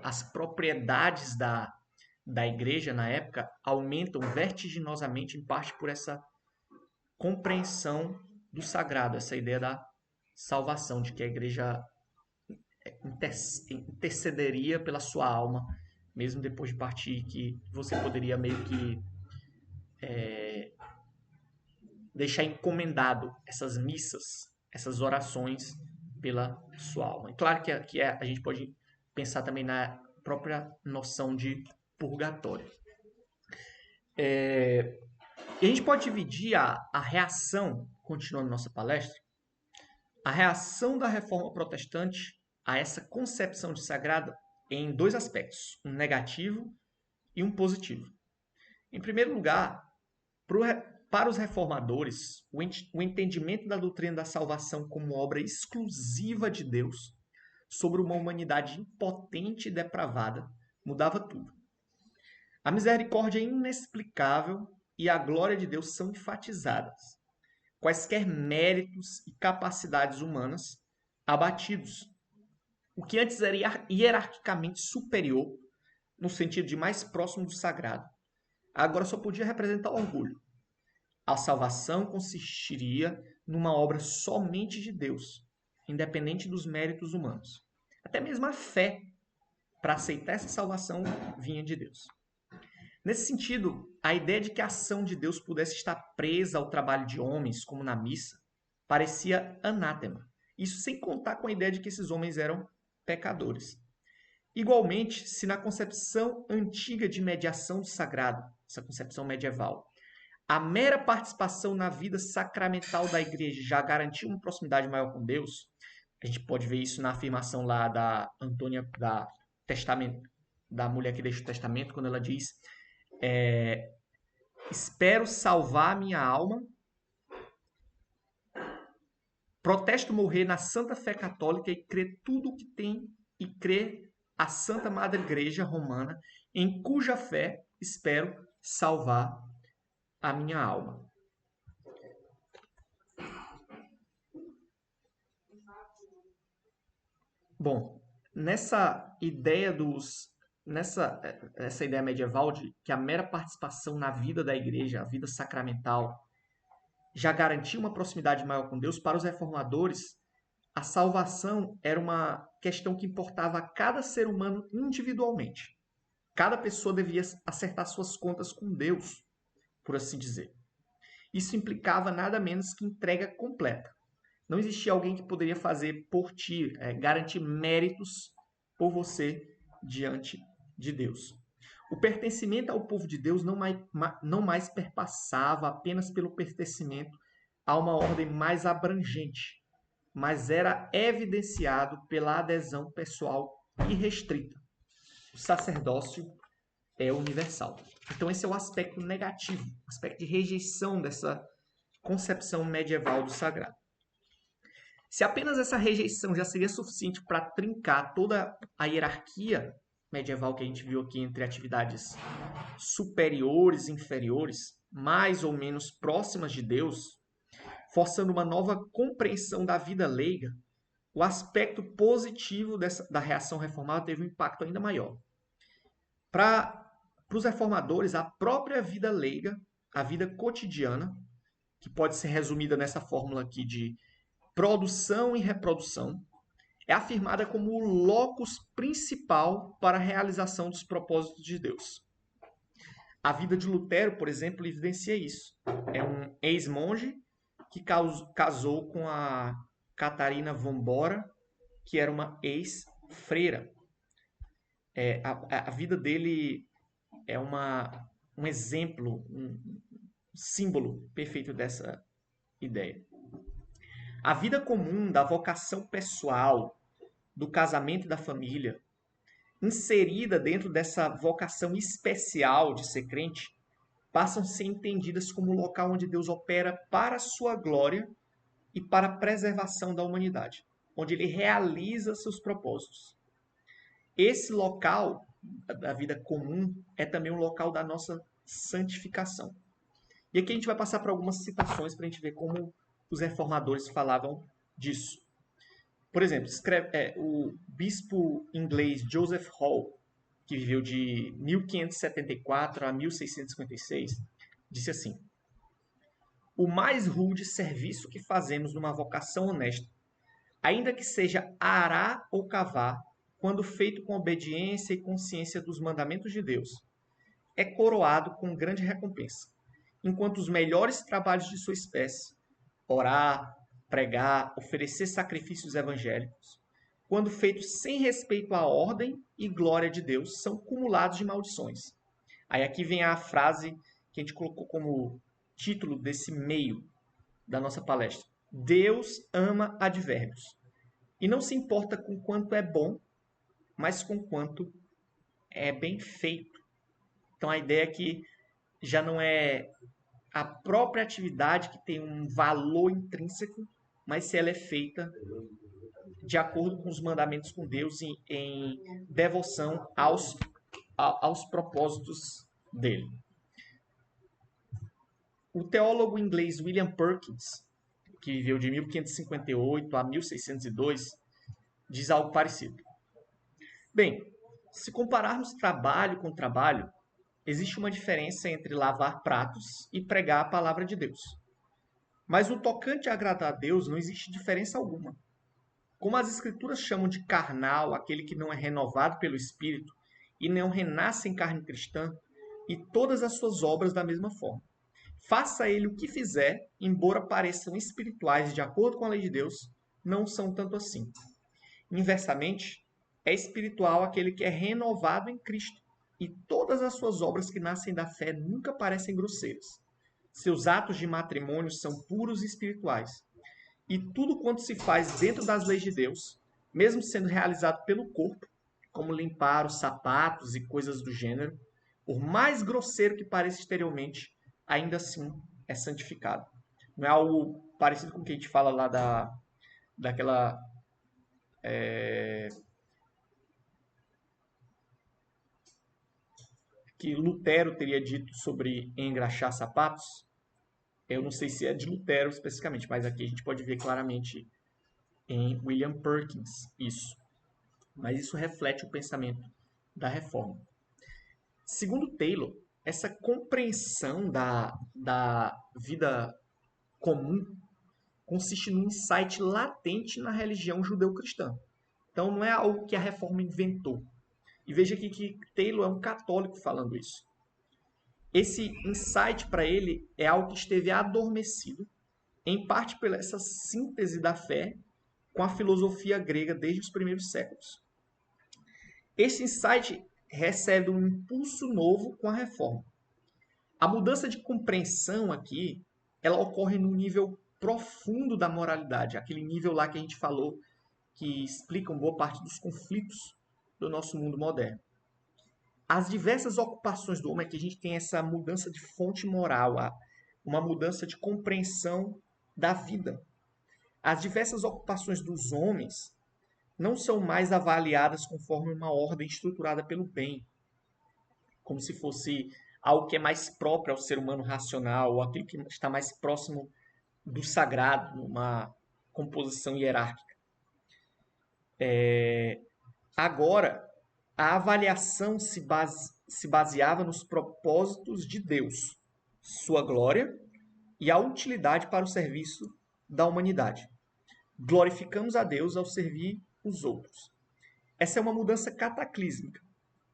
as propriedades da igreja na época aumentam vertiginosamente, em parte por essa compreensão do sagrado, essa ideia da salvação, de que a igreja intercederia pela sua alma, mesmo depois de partir, que você poderia meio que deixar encomendado essas missas, essas orações pela sua alma. E claro que a gente pode pensar também na própria noção de purgatório. E a gente pode dividir a reação, continuando nossa palestra, a reação da reforma protestante a essa concepção de sagrado em 2 aspectos, um negativo e um positivo. Em primeiro lugar, para os reformadores, o entendimento da doutrina da salvação como obra exclusiva de Deus sobre uma humanidade impotente e depravada mudava tudo. A misericórdia inexplicável e a glória de Deus são enfatizadas. Quaisquer méritos e capacidades humanas abatidos. O que antes era hierarquicamente superior, no sentido de mais próximo do sagrado, agora só podia representar orgulho. A salvação consistiria numa obra somente de Deus, independente dos méritos humanos. Até mesmo a fé para aceitar essa salvação vinha de Deus. Nesse sentido, a ideia de que a ação de Deus pudesse estar presa ao trabalho de homens, como na missa, parecia anátema. Isso sem contar com a ideia de que esses homens eram pecadores. Igualmente, se na concepção antiga de mediação do sagrado, essa concepção medieval, a mera participação na vida sacramental da igreja já garantia uma proximidade maior com Deus, a gente pode ver isso na afirmação lá da Antônia, da mulher que deixa o testamento, quando ela diz: espero salvar minha alma, protesto morrer na santa fé católica e crer tudo o que tem e crer a Santa Madre Igreja Romana, em cuja fé espero salvar a minha alma. Bom, nessa ideia essa ideia medieval de que a mera participação na vida da igreja, a vida sacramental, já garantia uma proximidade maior com Deus, para os reformadores, a salvação era uma questão que importava a cada ser humano individualmente. Cada pessoa devia acertar suas contas com Deus, por assim dizer. Isso implicava nada menos que entrega completa. Não existia alguém que poderia fazer por ti, garantir méritos por você diante de Deus. O pertencimento ao povo de Deus não mais perpassava apenas pelo pertencimento a uma ordem mais abrangente, mas era evidenciado pela adesão pessoal irrestrita. O sacerdócio é universal. Então esse é o aspecto negativo, o aspecto de rejeição dessa concepção medieval do sagrado. Se apenas essa rejeição já seria suficiente para trincar toda a hierarquia medieval que a gente viu aqui entre atividades superiores e inferiores, mais ou menos próximas de Deus, forçando uma nova compreensão da vida leiga, o aspecto positivo da reação reformada teve um impacto ainda maior. Para os reformadores, a própria vida leiga, a vida cotidiana, que pode ser resumida nessa fórmula aqui de produção e reprodução, é afirmada como o locus principal para a realização dos propósitos de Deus. A vida de Lutero, por exemplo, evidencia isso. É um ex-monge que casou com a Catarina von Bora, que era uma ex-freira. A vida dele é um exemplo, um símbolo perfeito dessa ideia. A vida comum da vocação pessoal, do casamento e da família, inserida dentro dessa vocação especial de ser crente, passam a ser entendidas como o local onde Deus opera para a sua glória e para a preservação da humanidade, onde ele realiza seus propósitos. Esse local da vida comum é também um local da nossa santificação. E aqui a gente vai passar por algumas citações para a gente ver como os reformadores falavam disso. Por exemplo, o bispo inglês Joseph Hall, que viveu de 1574 a 1656, disse assim: o mais rude serviço que fazemos numa vocação honesta, ainda que seja arar ou cavar, quando feito com obediência e consciência dos mandamentos de Deus, é coroado com grande recompensa, enquanto os melhores trabalhos de sua espécie, orar, pregar, oferecer sacrifícios evangélicos, quando feitos sem respeito à ordem e glória de Deus, são cumulados de maldições. Aí aqui vem a frase que a gente colocou como título desse meio da nossa palestra. Deus ama advérbios. E não se importa com quanto é bom, mas com quanto é bem feito. Então a ideia é que já não é a própria atividade que tem um valor intrínseco, mas se ela é feita de acordo com os mandamentos com Deus em devoção aos propósitos dele. O teólogo inglês William Perkins, que viveu de 1558 a 1602, diz algo parecido. Bem, se compararmos trabalho com trabalho, existe uma diferença entre lavar pratos e pregar a palavra de Deus. Mas no tocante a agradar a Deus, não existe diferença alguma. Como as Escrituras chamam de carnal aquele que não é renovado pelo Espírito e não renasce em carne cristã, e todas as suas obras da mesma forma. Faça ele o que fizer, embora pareçam espirituais de acordo com a lei de Deus, não são tanto assim. Inversamente, é espiritual aquele que é renovado em Cristo, e todas as suas obras que nascem da fé nunca parecem grosseiras. Seus atos de matrimônio são puros e espirituais. E tudo quanto se faz dentro das leis de Deus, mesmo sendo realizado pelo corpo, como limpar os sapatos e coisas do gênero, por mais grosseiro que pareça exteriormente, ainda assim é santificado. Não é algo parecido com o que a gente fala lá daquela que Lutero teria dito sobre engraxar sapatos. Eu não sei se é de Lutero especificamente, mas aqui a gente pode ver claramente em William Perkins isso. Mas isso reflete o pensamento da reforma. Segundo Taylor, essa compreensão da vida comum consiste num insight latente na religião judeu-cristã. Então não é algo que a reforma inventou. E veja aqui que Taylor é um católico falando isso. Esse insight para ele é algo que esteve adormecido, em parte pela essa síntese da fé com a filosofia grega desde os primeiros séculos. Esse insight recebe um impulso novo com a reforma. A mudança de compreensão aqui, ela ocorre no nível profundo da moralidade, aquele nível lá que a gente falou que explica boa parte dos conflitos do nosso mundo moderno. As diversas ocupações do homem é que a gente tem essa mudança de fonte moral, uma mudança de compreensão da vida. As diversas ocupações dos homens não são mais avaliadas conforme uma ordem estruturada pelo bem, como se fosse algo que é mais próprio ao ser humano racional, ou aquilo que está mais próximo do sagrado, numa composição hierárquica. Agora, a avaliação se baseava nos propósitos de Deus, sua glória e a utilidade para o serviço da humanidade. Glorificamos a Deus ao servir os outros. Essa é uma mudança cataclísmica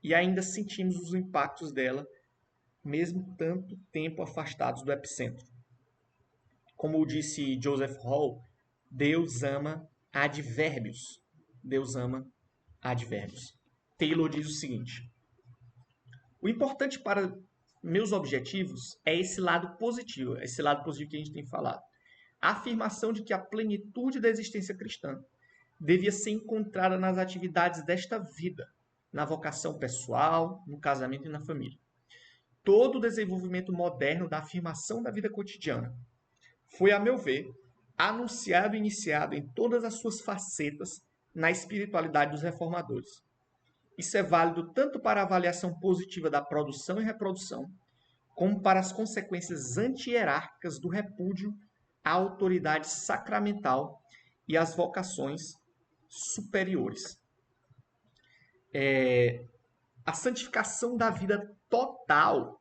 e ainda sentimos os impactos dela, mesmo tanto tempo afastados do epicentro. Como disse Joseph Hall, Deus ama advérbios. Deus ama advérbios. Taylor diz o seguinte: o importante para meus objetivos é esse lado positivo que a gente tem falado. A afirmação de que a plenitude da existência cristã devia ser encontrada nas atividades desta vida, na vocação pessoal, no casamento e na família. Todo o desenvolvimento moderno da afirmação da vida cotidiana foi, a meu ver, anunciado e iniciado em todas as suas facetas na espiritualidade dos reformadores. Isso é válido tanto para a avaliação positiva da produção e reprodução, como para as consequências anti-hierárquicas do repúdio à autoridade sacramental e às vocações superiores. A santificação da vida total.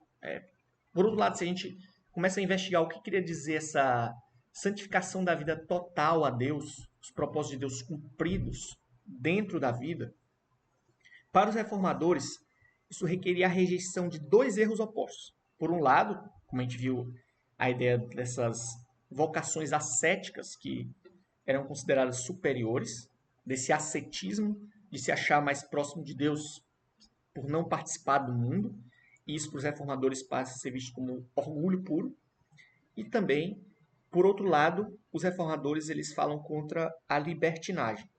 Por outro lado, se a gente começa a investigar o que queria dizer essa santificação da vida total a Deus, os propósitos de Deus cumpridos dentro da vida, para os reformadores, isso requeria a rejeição de dois erros opostos. Por um lado, como a gente viu, a ideia dessas vocações ascéticas que eram consideradas superiores, desse ascetismo, de se achar mais próximo de Deus por não participar do mundo, e isso para os reformadores passa a ser visto como orgulho puro. E também, por outro lado, os reformadores eles falam contra a libertinagem.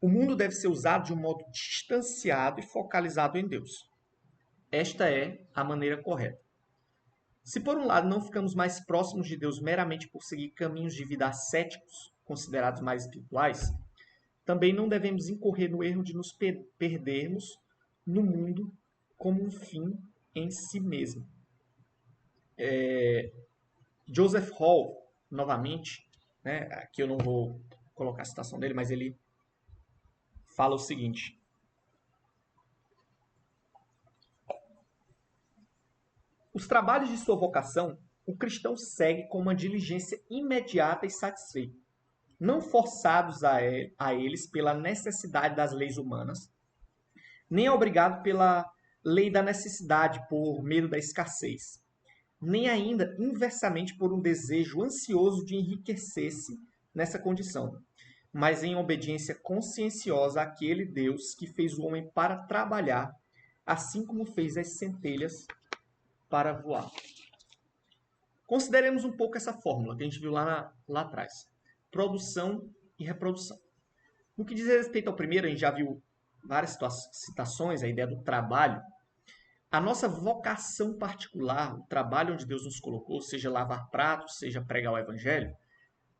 O mundo deve ser usado de um modo distanciado e focalizado em Deus. Esta é a maneira correta. Se por um lado não ficamos mais próximos de Deus meramente por seguir caminhos de vida ascéticos, considerados mais espirituais, também não devemos incorrer no erro de nos perdermos no mundo como um fim em si mesmo. Joseph Hall, novamente, né, aqui eu não vou colocar a citação dele, mas ele fala o seguinte: os trabalhos de sua vocação, o cristão segue com uma diligência imediata e satisfeita, não forçados a eles pela necessidade das leis humanas, nem obrigado pela lei da necessidade por medo da escassez, nem ainda inversamente por um desejo ansioso de enriquecer-se nessa condição, mas em obediência conscienciosa àquele Deus que fez o homem para trabalhar, assim como fez as centelhas para voar. Consideremos um pouco essa fórmula que a gente viu lá atrás. Produção e reprodução. No que diz respeito ao primeiro, a gente já viu várias citações, a ideia do trabalho. A nossa vocação particular, o trabalho onde Deus nos colocou, seja lavar pratos, seja pregar o evangelho,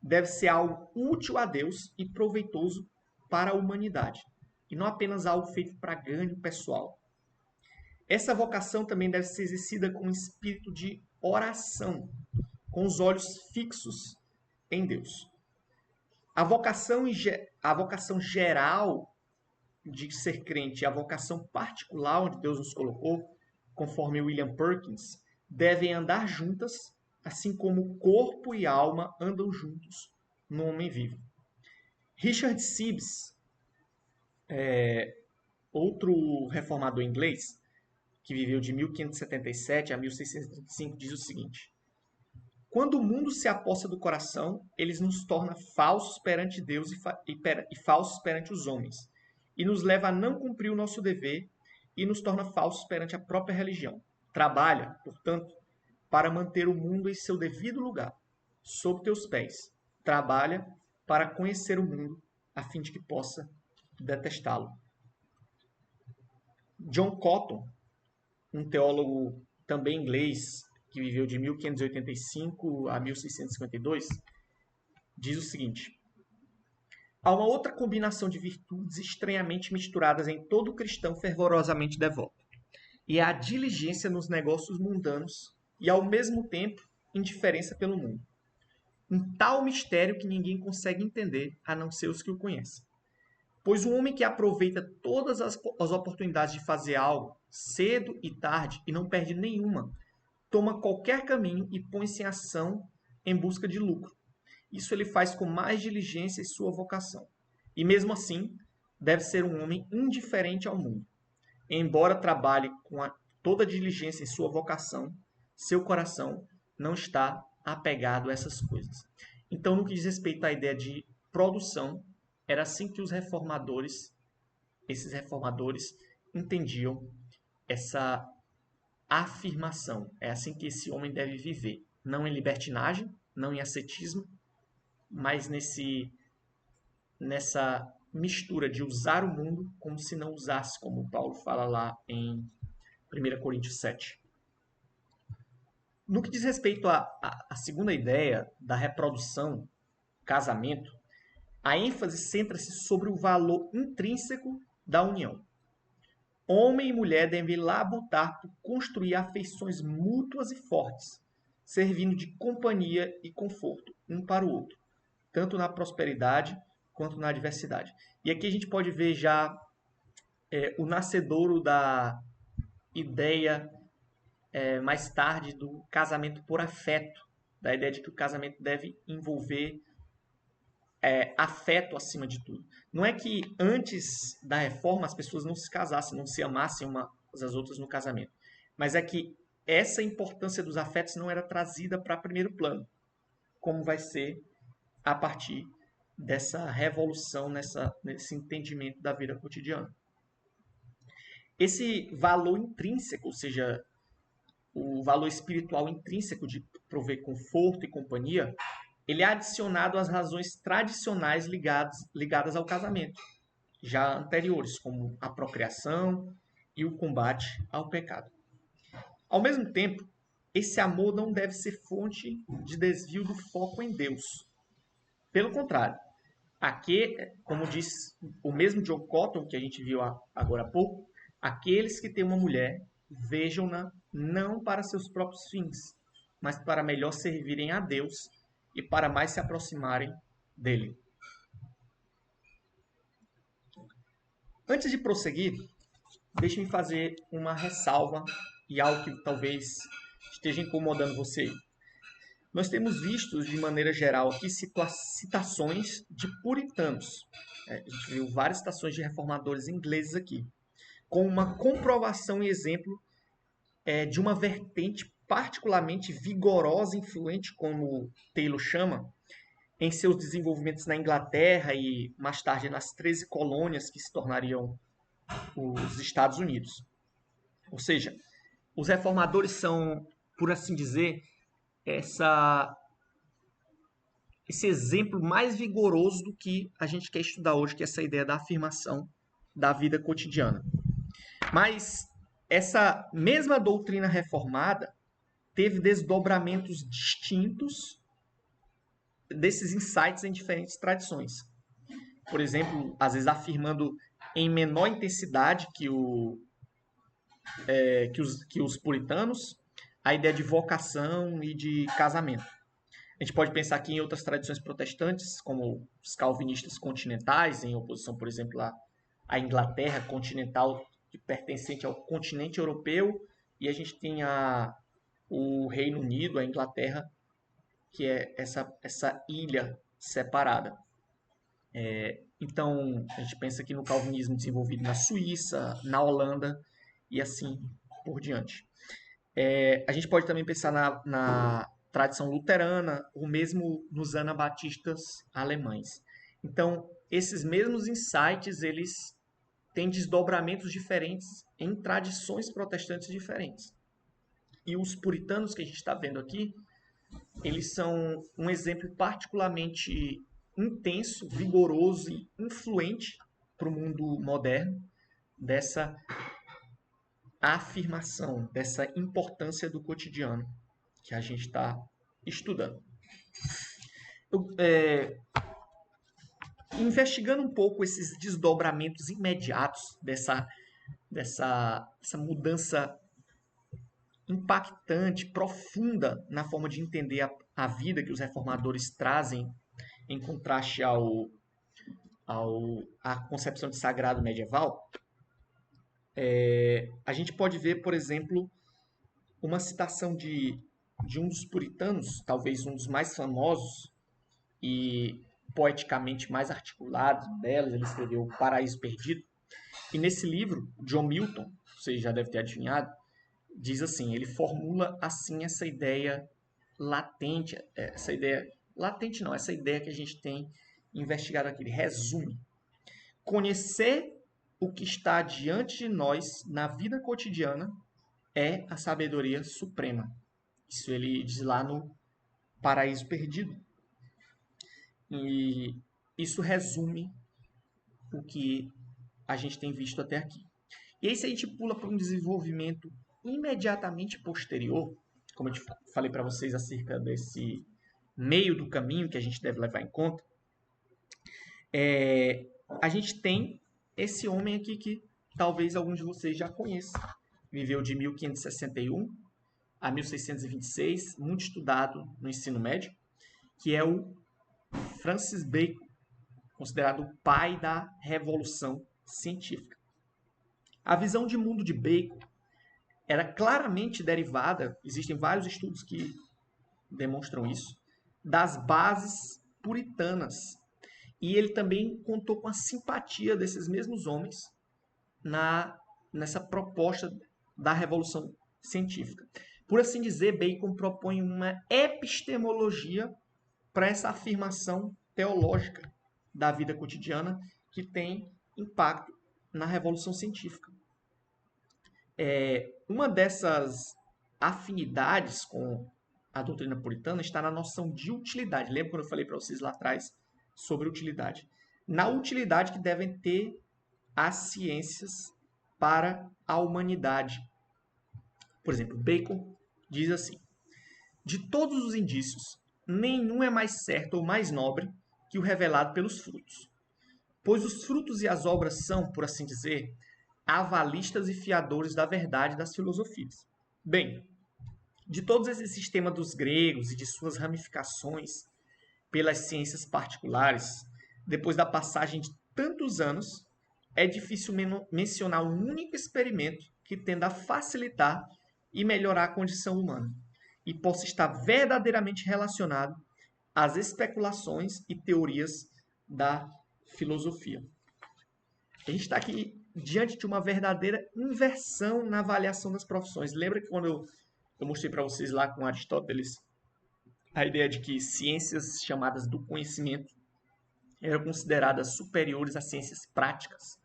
deve ser algo útil a Deus e proveitoso para a humanidade, e não apenas algo feito para ganho pessoal. Essa vocação também deve ser exercida com espírito de oração, com os olhos fixos em Deus. A vocação geral de ser crente e a vocação particular onde Deus nos colocou, conforme William Perkins, devem andar juntas, assim como corpo e alma andam juntos no homem vivo. Richard Sibbes, outro reformador inglês, que viveu de 1577 a 1635, diz o seguinte: quando o mundo se aposta do coração, ele nos torna falsos perante Deus e falsos perante os homens, e nos leva a não cumprir o nosso dever e nos torna falsos perante a própria religião. Trabalha, portanto, para manter o mundo em seu devido lugar, sob teus pés. Trabalha para conhecer o mundo, a fim de que possa detestá-lo. John Cotton, um teólogo também inglês, que viveu de 1585 a 1652, diz o seguinte: Há uma outra combinação de virtudes estranhamente misturadas em todo cristão fervorosamente devoto, e é a diligência nos negócios mundanos e, ao mesmo tempo, indiferença pelo mundo. Um tal mistério que ninguém consegue entender, a não ser os que o conhecem. Pois o homem que aproveita todas as oportunidades de fazer algo, cedo e tarde, e não perde nenhuma, toma qualquer caminho e põe-se em ação em busca de lucro. Isso ele faz com mais diligência e sua vocação. E mesmo assim, deve ser um homem indiferente ao mundo. Embora trabalhe com toda a diligência em sua vocação, seu coração não está apegado a essas coisas. Então, no que diz respeito à ideia de produção, era assim que esses reformadores, entendiam essa afirmação. É assim que esse homem deve viver. Não em libertinagem, não em ascetismo, mas nessa mistura de usar o mundo como se não usasse, como Paulo fala lá em 1 Coríntios 7. No que diz respeito à segunda ideia da reprodução, casamento, a ênfase centra-se sobre o valor intrínseco da união. Homem e mulher devem labutar por construir afeições mútuas e fortes, servindo de companhia e conforto um para o outro, tanto na prosperidade quanto na adversidade. E aqui a gente pode ver já o nascedouro da ideia mais tarde do casamento por afeto, da ideia de que o casamento deve envolver afeto acima de tudo. Não é que antes da reforma as pessoas não se casassem, não se amassem umas às outras no casamento, mas é que essa importância dos afetos não era trazida para primeiro plano, como vai ser a partir dessa revolução, nesse entendimento da vida cotidiana. Esse valor intrínseco, ou seja, o valor espiritual intrínseco de prover conforto e companhia, ele é adicionado às razões tradicionais ligadas ao casamento, já anteriores, como a procriação e o combate ao pecado. Ao mesmo tempo, esse amor não deve ser fonte de desvio do foco em Deus. Pelo contrário, aqui, como diz o mesmo John Cotton, que a gente viu agora há pouco, aqueles que têm uma mulher, vejam-na não para seus próprios fins, mas para melhor servirem a Deus e para mais se aproximarem dele. Antes de prosseguir, deixe-me fazer uma ressalva e algo que talvez esteja incomodando você. Nós temos visto, de maneira geral, aqui citações de puritanos. A gente viu várias citações de reformadores ingleses aqui, com uma comprovação e exemplo de uma vertente particularmente vigorosa e influente, como Taylor chama, em seus desenvolvimentos na Inglaterra e mais tarde nas 13 colônias que se tornariam os Estados Unidos. Ou seja, os reformadores são, por assim dizer, esse exemplo mais vigoroso do que a gente quer estudar hoje, que é essa ideia da afirmação da vida cotidiana. Mas essa mesma doutrina reformada teve desdobramentos distintos desses insights em diferentes tradições. Por exemplo, às vezes afirmando em menor intensidade que os puritanos a ideia de vocação e de casamento. A gente pode pensar aqui em outras tradições protestantes, como os calvinistas continentais, em oposição, por exemplo, à Inglaterra continental, pertencente ao continente europeu, e a gente tem o Reino Unido, a Inglaterra, que é essa ilha separada. Então, a gente pensa aqui no calvinismo desenvolvido na Suíça, na Holanda e assim por diante. A gente pode também pensar na tradição luterana, ou mesmo nos anabatistas alemães. Então, esses mesmos insights, eles têm desdobramentos diferentes em tradições protestantes diferentes. E os puritanos que a gente está vendo aqui, eles são um exemplo particularmente intenso, vigoroso e influente para o mundo moderno dessa afirmação, dessa importância do cotidiano que a gente está estudando. Investigando um pouco esses desdobramentos imediatos dessa mudança impactante, profunda na forma de entender a vida que os reformadores trazem em contraste à concepção de sagrado medieval, a gente pode ver, por exemplo, uma citação de um dos puritanos, talvez um dos mais famosos e poeticamente mais articulados delas. Ele escreveu O Paraíso Perdido. E nesse livro, John Milton, você já deve ter adivinhado, diz assim, ele formula assim essa ideia latente, essa ideia que a gente tem investigado aqui. Ele resume: conhecer o que está diante de nós na vida cotidiana é a sabedoria suprema. Isso ele diz lá no Paraíso Perdido. E isso resume o que a gente tem visto até aqui. E aí, se a gente pula para um desenvolvimento imediatamente posterior, como eu falei para vocês acerca desse meio do caminho que a gente deve levar em conta, a gente tem esse homem aqui que talvez alguns de vocês já conheçam. Viveu de 1561 a 1626, muito estudado no ensino médio, que é o Francis Bacon, considerado o pai da Revolução Científica. A visão de mundo de Bacon era claramente derivada, existem vários estudos que demonstram isso, das bases puritanas. E ele também contou com a simpatia desses mesmos homens nessa proposta da Revolução Científica. Por assim dizer, Bacon propõe uma epistemologia para essa afirmação teológica da vida cotidiana que tem impacto na Revolução Científica. Uma dessas afinidades com a doutrina puritana está na noção de utilidade. Lembra quando eu falei para vocês lá atrás sobre utilidade? Na utilidade que devem ter as ciências para a humanidade. Por exemplo, Bacon diz assim: de todos os indícios, nenhum é mais certo ou mais nobre que o revelado pelos frutos. Pois os frutos e as obras são, por assim dizer, avalistas e fiadores da verdade das filosofias. Bem, de todos esses sistemas dos gregos e de suas ramificações pelas ciências particulares, depois da passagem de tantos anos, é difícil mencionar um único experimento que tenda a facilitar e melhorar a condição humana e possa estar verdadeiramente relacionado às especulações e teorias da filosofia. A gente está aqui diante de uma verdadeira inversão na avaliação das profissões. Lembra que quando eu mostrei para vocês lá com Aristóteles a ideia de que ciências chamadas do conhecimento eram consideradas superiores às ciências práticas,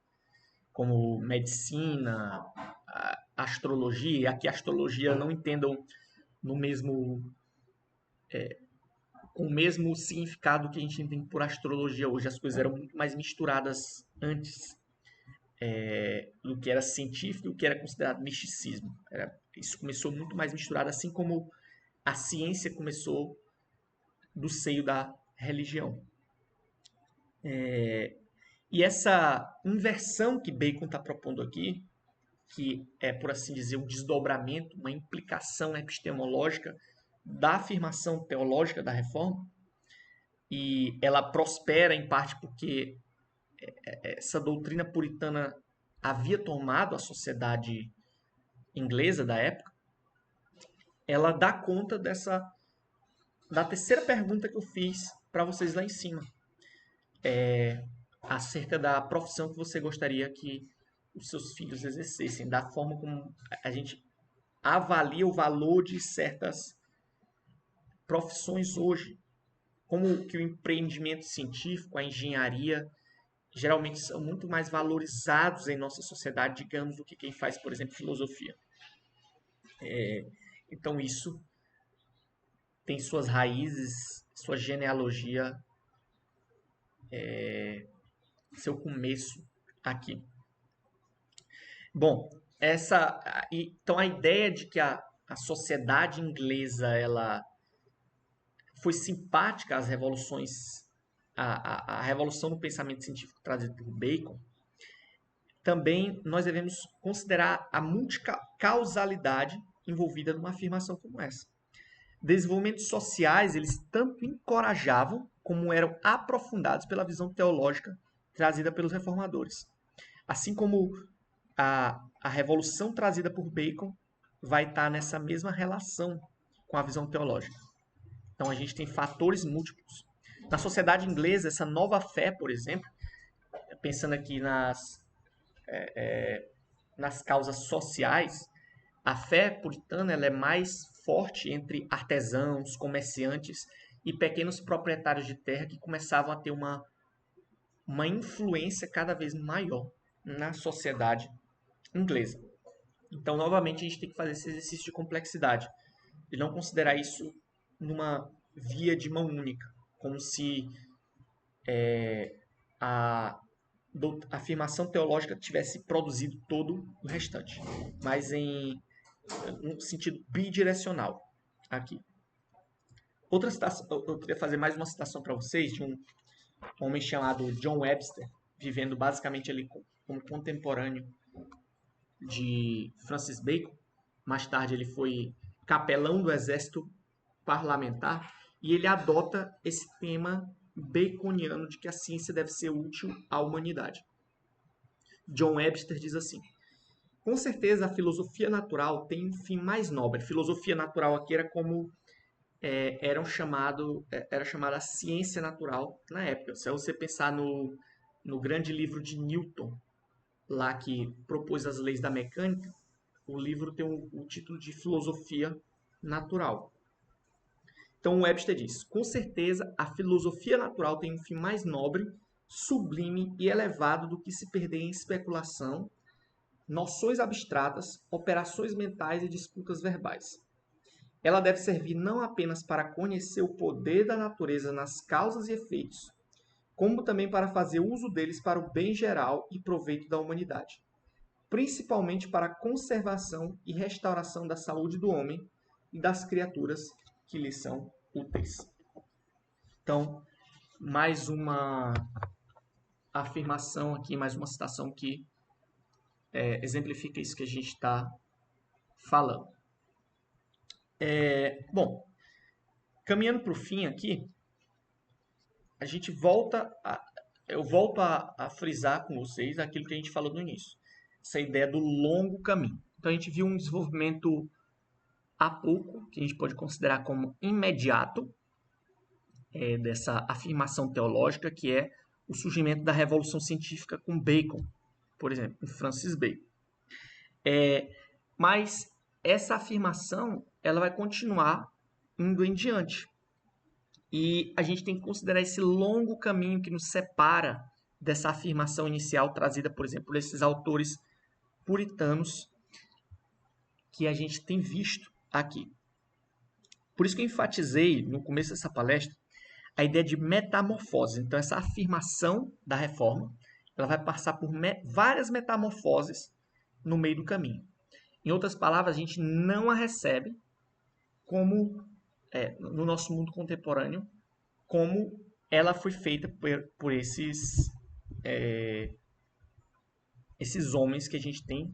como medicina, astrologia, e aqui astrologia não entendam no mesmo com o mesmo significado que a gente entende por astrologia hoje. As coisas eram muito mais misturadas antes do que era científico e o que era considerado misticismo. Isso começou muito mais misturado, assim como a ciência começou do seio da religião. E essa inversão que Bacon está propondo aqui, que é, por assim dizer, um desdobramento, uma implicação epistemológica da afirmação teológica da reforma, e ela prospera em parte porque essa doutrina puritana havia tomado a sociedade inglesa da época, ela dá conta da terceira pergunta que eu fiz para vocês lá em cima, acerca da profissão que você gostaria que os seus filhos exercessem, da forma como a gente avalia o valor de certas profissões hoje, como que o empreendimento científico, a engenharia, geralmente são muito mais valorizados em nossa sociedade, digamos, do que quem faz, por exemplo, filosofia. Então isso tem suas raízes, sua genealogia, seu começo aqui. Bom, então a ideia de que a sociedade inglesa ela foi simpática às revoluções a revolução no pensamento científico trazida por Bacon, também nós devemos considerar a multicausalidade envolvida numa afirmação como essa. Desenvolvimentos sociais, eles tanto encorajavam como eram aprofundados pela visão teológica trazida pelos reformadores. Assim como a revolução trazida por Bacon vai estar nessa mesma relação com a visão teológica. Então a gente tem fatores múltiplos. Na sociedade inglesa, essa nova fé, por exemplo, pensando aqui nas causas sociais, a fé puritana ela é mais forte entre artesãos, comerciantes e pequenos proprietários de terra que começavam a ter uma influência cada vez maior na sociedade inglesa. Então, novamente, a gente tem que fazer esse exercício de complexidade e não considerar isso numa via de mão única, como se a afirmação teológica tivesse produzido todo o restante, mas em um sentido bidirecional aqui. Outra citação, eu queria fazer mais uma citação para vocês de um homem chamado John Webster, vivendo basicamente ali como contemporâneo de Francis Bacon. Mais tarde ele foi capelão do exército parlamentar e ele adota esse tema baconiano de que a ciência deve ser útil à humanidade. John Webster diz assim: com certeza a filosofia natural tem um fim mais nobre. Filosofia natural aqui era como era chamada a ciência natural na época. Se você pensar no grande livro de Newton, lá que propôs as leis da mecânica, o livro tem o título de Filosofia Natural. Então Webster diz: com certeza a filosofia natural tem um fim mais nobre, sublime e elevado do que se perder em especulação, noções abstratas, operações mentais e disputas verbais. Ela deve servir não apenas para conhecer o poder da natureza nas causas e efeitos, como também para fazer uso deles para o bem geral e proveito da humanidade, principalmente para a conservação e restauração da saúde do homem e das criaturas que lhe são úteis. Então, mais uma afirmação aqui, mais uma citação que exemplifica isso que a gente está falando. Bom, caminhando para o fim aqui, a gente eu volto a frisar com vocês aquilo que a gente falou no início, essa ideia do longo caminho. Então a gente viu um desenvolvimento há pouco, que a gente pode considerar como imediato, dessa afirmação teológica, que é o surgimento da Revolução Científica com Bacon, por exemplo, com Francis Bacon. Mas essa afirmação ela vai continuar indo em diante. E a gente tem que considerar esse longo caminho que nos separa dessa afirmação inicial trazida, por exemplo, por esses autores puritanos que a gente tem visto aqui. Por isso que eu enfatizei no começo dessa palestra a ideia de metamorfose. Então, essa afirmação da reforma ela vai passar por várias metamorfoses no meio do caminho. Em outras palavras, a gente não a recebe como, no nosso mundo contemporâneo, como ela foi feita por esses homens que a gente tem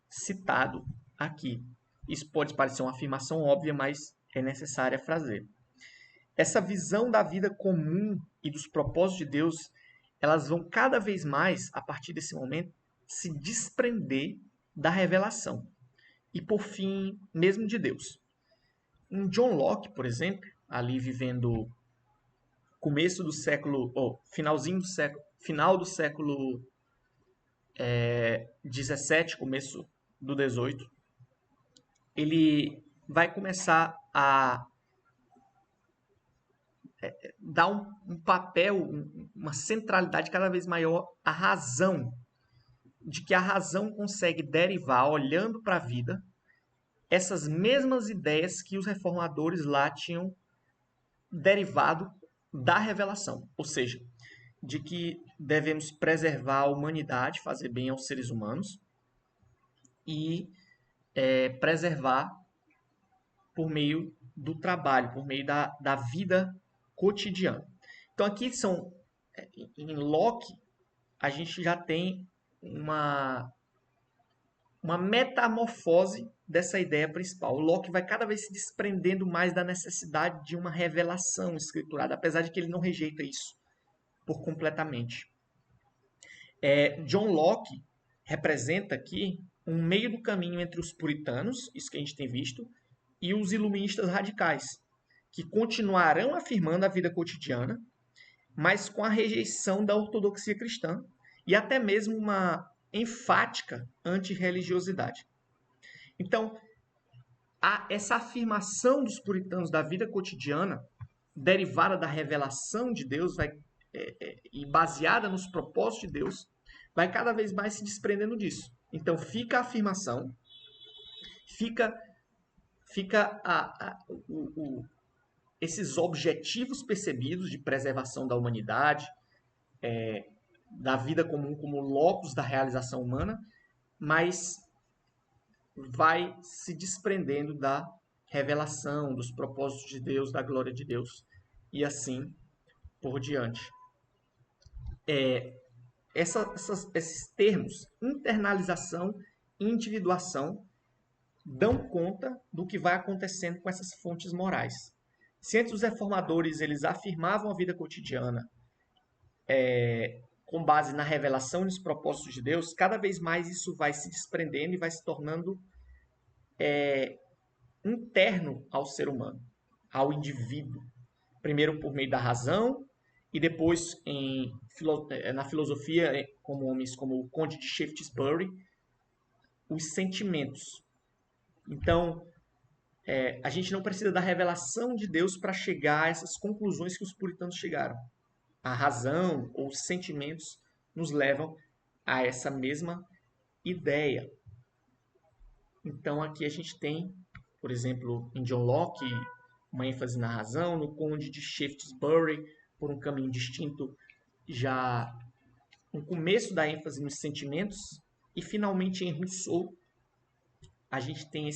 citado aqui. Isso pode parecer uma afirmação óbvia, mas é necessária fazer. Essa visão da vida comum e dos propósitos de Deus, elas vão cada vez mais, a partir desse momento, se desprender da revelação e, por fim, mesmo de Deus. Um John Locke, por exemplo, ali vivendo começo do século, final do século 17, começo do 18, ele vai começar a dar um papel, uma centralidade cada vez maior à razão, de que a razão consegue derivar, olhando para a vida, essas mesmas ideias que os reformadores lá tinham derivado da revelação, ou seja, de que devemos preservar a humanidade, fazer bem aos seres humanos e preservar por meio do trabalho, por meio da vida cotidiana. Então aqui em Locke, a gente já tem uma metamorfose dessa ideia principal. O Locke vai cada vez se desprendendo mais da necessidade de uma revelação escriturada, apesar de que ele não rejeita isso por completamente. John Locke representa aqui um meio do caminho entre os puritanos, isso que a gente tem visto, e os iluministas radicais, que continuarão afirmando a vida cotidiana, mas com a rejeição da ortodoxia cristã e até mesmo uma enfática antirreligiosidade. Então, essa afirmação dos puritanos da vida cotidiana, derivada da revelação de Deus e baseada nos propósitos de Deus, vai cada vez mais se desprendendo disso. Então, fica a afirmação, fica esses objetivos percebidos de preservação da humanidade, da vida comum como locus da realização humana, mas vai se desprendendo da revelação, dos propósitos de Deus, da glória de Deus, e assim por diante. Esses termos, internalização e individuação, dão conta do que vai acontecendo com essas fontes morais. Se antes os reformadores eles afirmavam a vida cotidiana com base na revelação e nos propósitos de Deus, cada vez mais isso vai se desprendendo e vai se tornando interno ao ser humano, ao indivíduo. Primeiro por meio da razão e depois na filosofia, como homens como o Conde de Shaftesbury, os sentimentos. Então, a gente não precisa da revelação de Deus para chegar a essas conclusões que os puritanos chegaram. A razão ou os sentimentos nos levam a essa mesma ideia. Então, aqui a gente tem, por exemplo, em John Locke, uma ênfase na razão, no Conde de Shaftesbury, por um caminho distinto, já no começo da ênfase nos sentimentos, e finalmente em Rousseau, a gente tem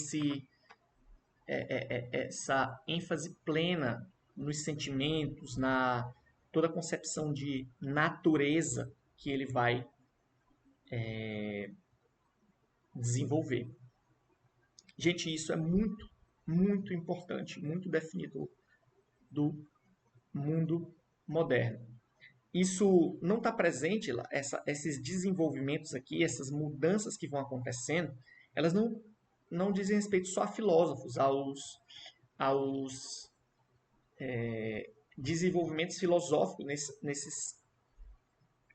essa ênfase plena nos sentimentos, na toda a concepção de natureza que ele vai desenvolver. Gente, isso é muito, muito importante, muito definidor do mundo moderno. Isso não está presente, esses desenvolvimentos aqui, essas mudanças que vão acontecendo, elas não dizem respeito só a filósofos, aos desenvolvimentos filosóficos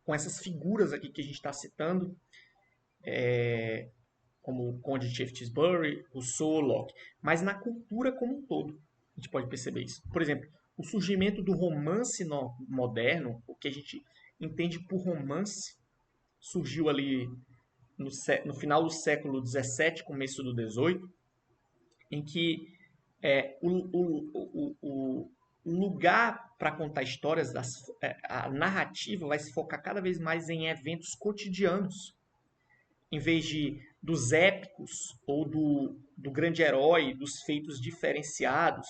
com essas figuras aqui que a gente está citando, como o Conde de Shaftesbury, Rousseau, Locke, mas na cultura como um todo, a gente pode perceber isso. Por exemplo, o surgimento do romance moderno, o que a gente entende por romance, surgiu ali no final do século XVII, começo do XVIII, em que o lugar para contar histórias, a narrativa vai se focar cada vez mais em eventos cotidianos, em vez dos épicos ou do grande herói, dos feitos diferenciados,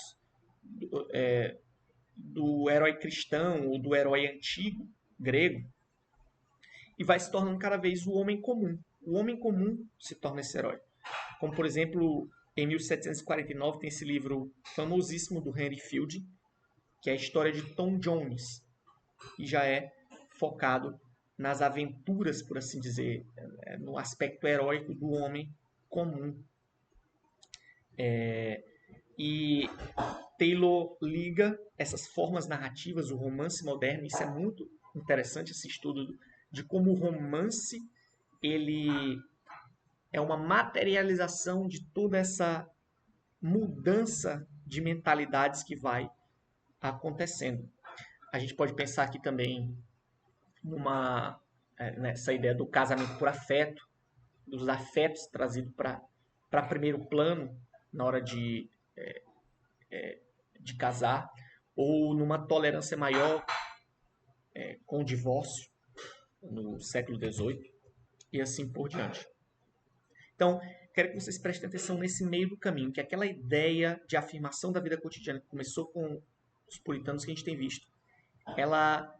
do herói cristão ou do herói antigo grego, e vai se tornando cada vez o homem comum. O homem comum se torna esse herói. Como, por exemplo, em 1749 tem esse livro famosíssimo do Henry Fielding, que é a história de Tom Jones, e já é focado nas aventuras, por assim dizer, no aspecto heróico do homem comum. E Taylor liga essas formas narrativas, o romance moderno, isso é muito interessante, esse estudo de como o romance ele é uma materialização de toda essa mudança de mentalidades que vai acontecendo. A gente pode pensar aqui também nessa ideia do casamento por afeto, dos afetos trazidos para primeiro plano na hora de casar, ou numa tolerância maior com o divórcio no século XVIII, e assim por diante. Então, quero que vocês prestem atenção nesse meio do caminho, que é aquela ideia de afirmação da vida cotidiana que começou com os puritanos que a gente tem visto, ela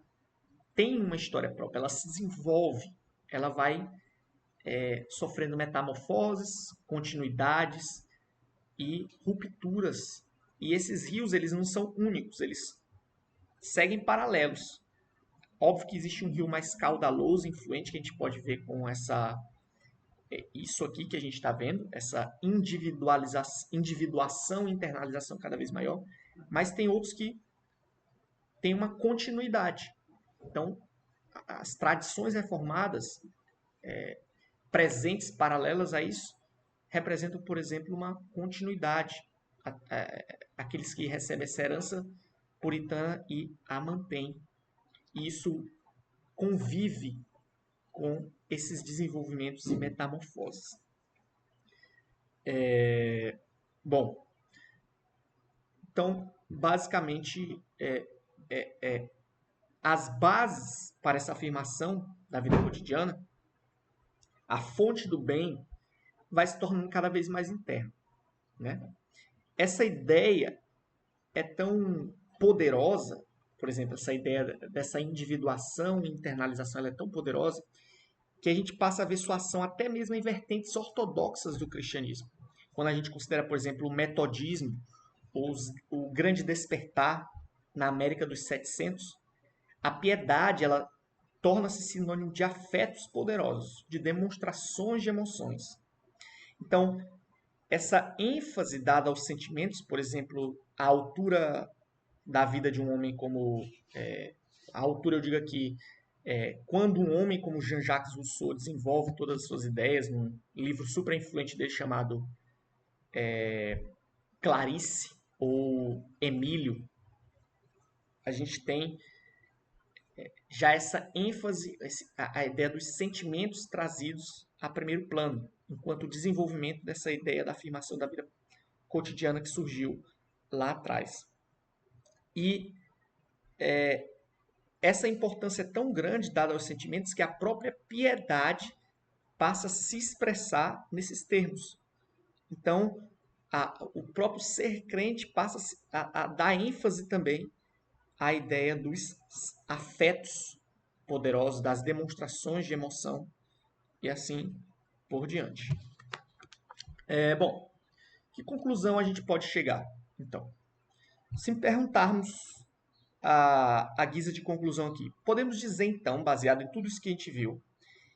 tem uma história própria, ela se desenvolve, ela vai sofrendo metamorfoses, continuidades e rupturas. E esses rios, eles não são únicos, eles seguem paralelos. Óbvio que existe um rio mais caudaloso, influente, que a gente pode ver com isso aqui que a gente está vendo, essa individuação e internalização cada vez maior, mas tem outros que têm uma continuidade. Então, as tradições reformadas presentes, paralelas a isso, representam, por exemplo, uma continuidade. Aqueles que recebem essa herança puritana e a mantêm. E isso convive com esses desenvolvimentos e metamorfoses. Bom, então, basicamente, as bases para essa afirmação da vida cotidiana, a fonte do bem, vai se tornando cada vez mais interna. Né? Essa ideia é tão poderosa, por exemplo, essa ideia dessa individuação e internalização, ela é tão poderosa que a gente passa a ver sua ação até mesmo em vertentes ortodoxas do cristianismo. Quando a gente considera, por exemplo, o metodismo, o grande despertar na América dos 700, a piedade ela torna-se sinônimo de afetos poderosos, de demonstrações de emoções. Então, essa ênfase dada aos sentimentos, por exemplo, a altura da vida de um homem como... a altura, eu digo aqui, quando um homem como Jean-Jacques Rousseau desenvolve todas as suas ideias num livro super influente dele chamado Clarice ou Emílio, a gente tem já essa ênfase, a ideia dos sentimentos trazidos a primeiro plano, enquanto o desenvolvimento dessa ideia da afirmação da vida cotidiana que surgiu lá atrás. E essa importância é tão grande dada aos sentimentos que a própria piedade passa a se expressar nesses termos. Então, o próprio ser crente passa a dar ênfase também à ideia dos afetos poderosos, das demonstrações de emoção e assim por diante. Bom, que conclusão a gente pode chegar, então? Se perguntarmos a guisa de conclusão aqui, podemos dizer, então, baseado em tudo isso que a gente viu,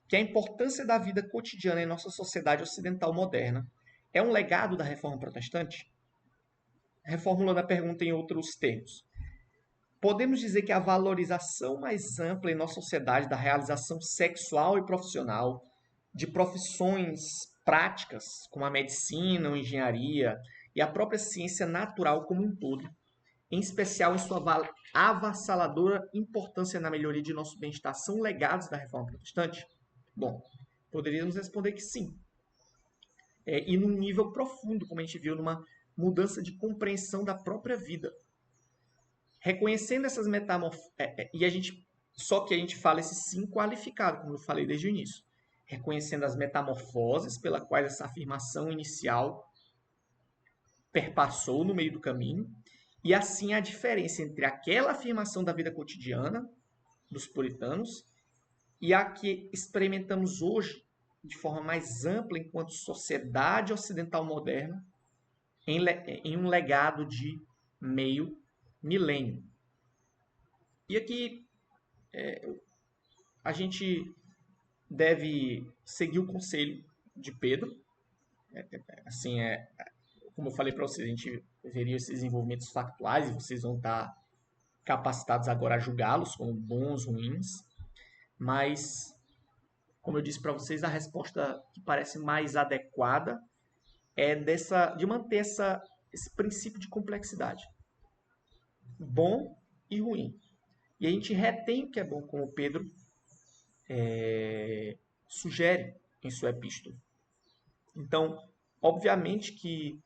que a importância da vida cotidiana em nossa sociedade ocidental moderna é um legado da Reforma Protestante? Reformulando a pergunta em outros termos, podemos dizer que a valorização mais ampla em nossa sociedade da realização sexual e profissional, de profissões práticas, como a medicina ou engenharia, e a própria ciência natural como um todo, em especial em sua avassaladora importância na melhoria de nosso bem-estar, são legados da Reforma Protestante? Bom, poderíamos responder que sim. E num nível profundo, como a gente viu, numa mudança de compreensão da própria vida. Reconhecendo essas metamorfoses, só que a gente fala esse sim qualificado, como eu falei desde o início. Reconhecendo as metamorfoses pela quais essa afirmação inicial perpassou no meio do caminho, e assim a diferença entre aquela afirmação da vida cotidiana dos puritanos e a que experimentamos hoje de forma mais ampla enquanto sociedade ocidental moderna em um legado de meio milênio. E aqui a gente deve seguir o conselho de Pedro. Assim, como eu falei para vocês, a gente veria esses desenvolvimentos factuais e vocês vão estar capacitados agora a julgá-los como bons, ruins. Mas, como eu disse para vocês, a resposta que parece mais adequada é de manter esse princípio de complexidade. Bom e ruim. E a gente retém o que é bom, como Pedro sugere em sua epístola. Então, obviamente que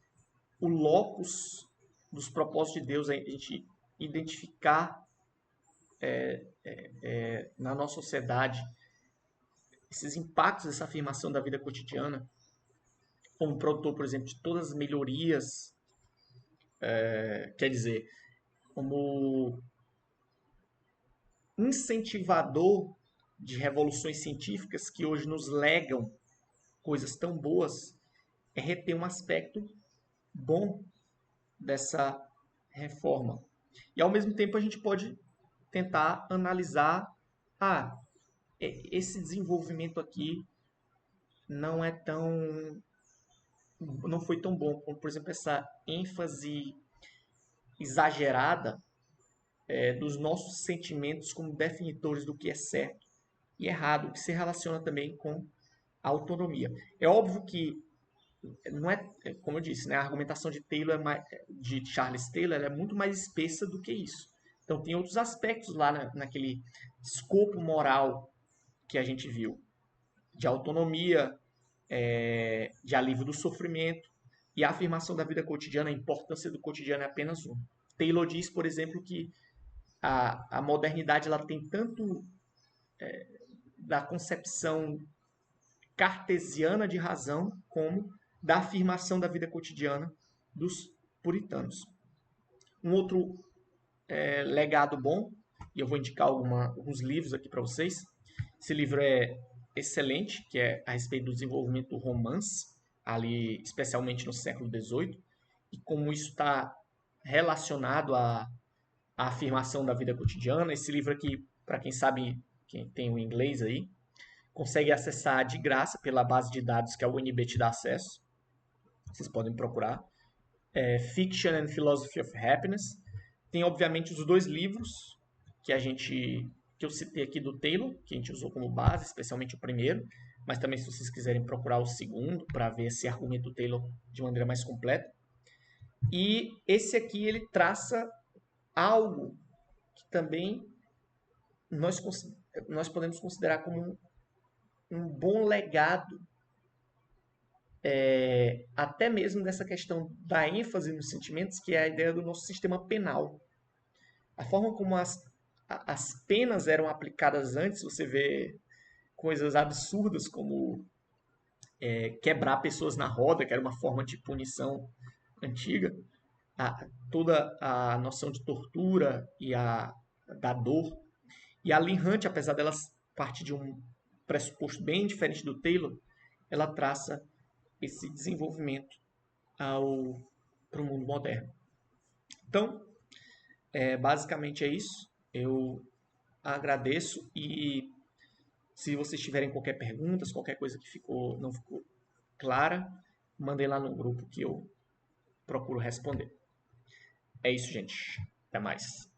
o locus dos propósitos de Deus é a gente identificar na nossa sociedade esses impactos dessa afirmação da vida cotidiana, como produtor, por exemplo, de todas as melhorias, quer dizer, como incentivador de revoluções científicas que hoje nos legam coisas tão boas é reter um aspecto bom dessa reforma. E ao mesmo tempo a gente pode tentar analisar, esse desenvolvimento aqui não é tão não foi tão bom, como por exemplo essa ênfase exagerada dos nossos sentimentos como definidores do que é certo e errado, que se relaciona também com a autonomia. É óbvio que não é, como eu disse, né, a argumentação de Taylor de Charles Taylor é muito mais espessa do que isso. Então tem outros aspectos lá naquele escopo moral que a gente viu, de autonomia, de alívio do sofrimento e a afirmação da vida cotidiana, a importância do cotidiano é apenas um. Taylor diz, por exemplo, que a modernidade ela tem tanto da concepção cartesiana de razão como da afirmação da vida cotidiana dos puritanos. Um outro legado bom, e eu vou indicar alguns livros aqui para vocês. Esse livro é excelente, que é a respeito do desenvolvimento do romance, ali especialmente no século XVIII, e como isso está relacionado à afirmação da vida cotidiana. Esse livro aqui, para quem sabe, quem tem o inglês aí, consegue acessar de graça pela base de dados que a UNB te dá acesso. Vocês podem procurar. Fiction and Philosophy of Happiness. Tem, obviamente, os dois livros que eu citei aqui do Taylor, que a gente usou como base, especialmente o primeiro, mas também se vocês quiserem procurar o segundo para ver esse argumento do Taylor de maneira mais completa. E esse aqui ele traça algo que também nós podemos considerar como um bom legado, até mesmo dessa questão da ênfase nos sentimentos, que é a ideia do nosso sistema penal. A forma como as penas eram aplicadas antes, você vê coisas absurdas como quebrar pessoas na roda, que era uma forma de punição antiga. Toda a noção de tortura da dor. E a Lynn Hunt, apesar dela partir de um pressuposto bem diferente do Taylor, ela traça esse desenvolvimento para o mundo moderno. Então, basicamente é isso. Eu agradeço e se vocês tiverem qualquer pergunta, qualquer coisa que não ficou clara, mandem lá no grupo que eu procuro responder. É isso, gente. Até mais.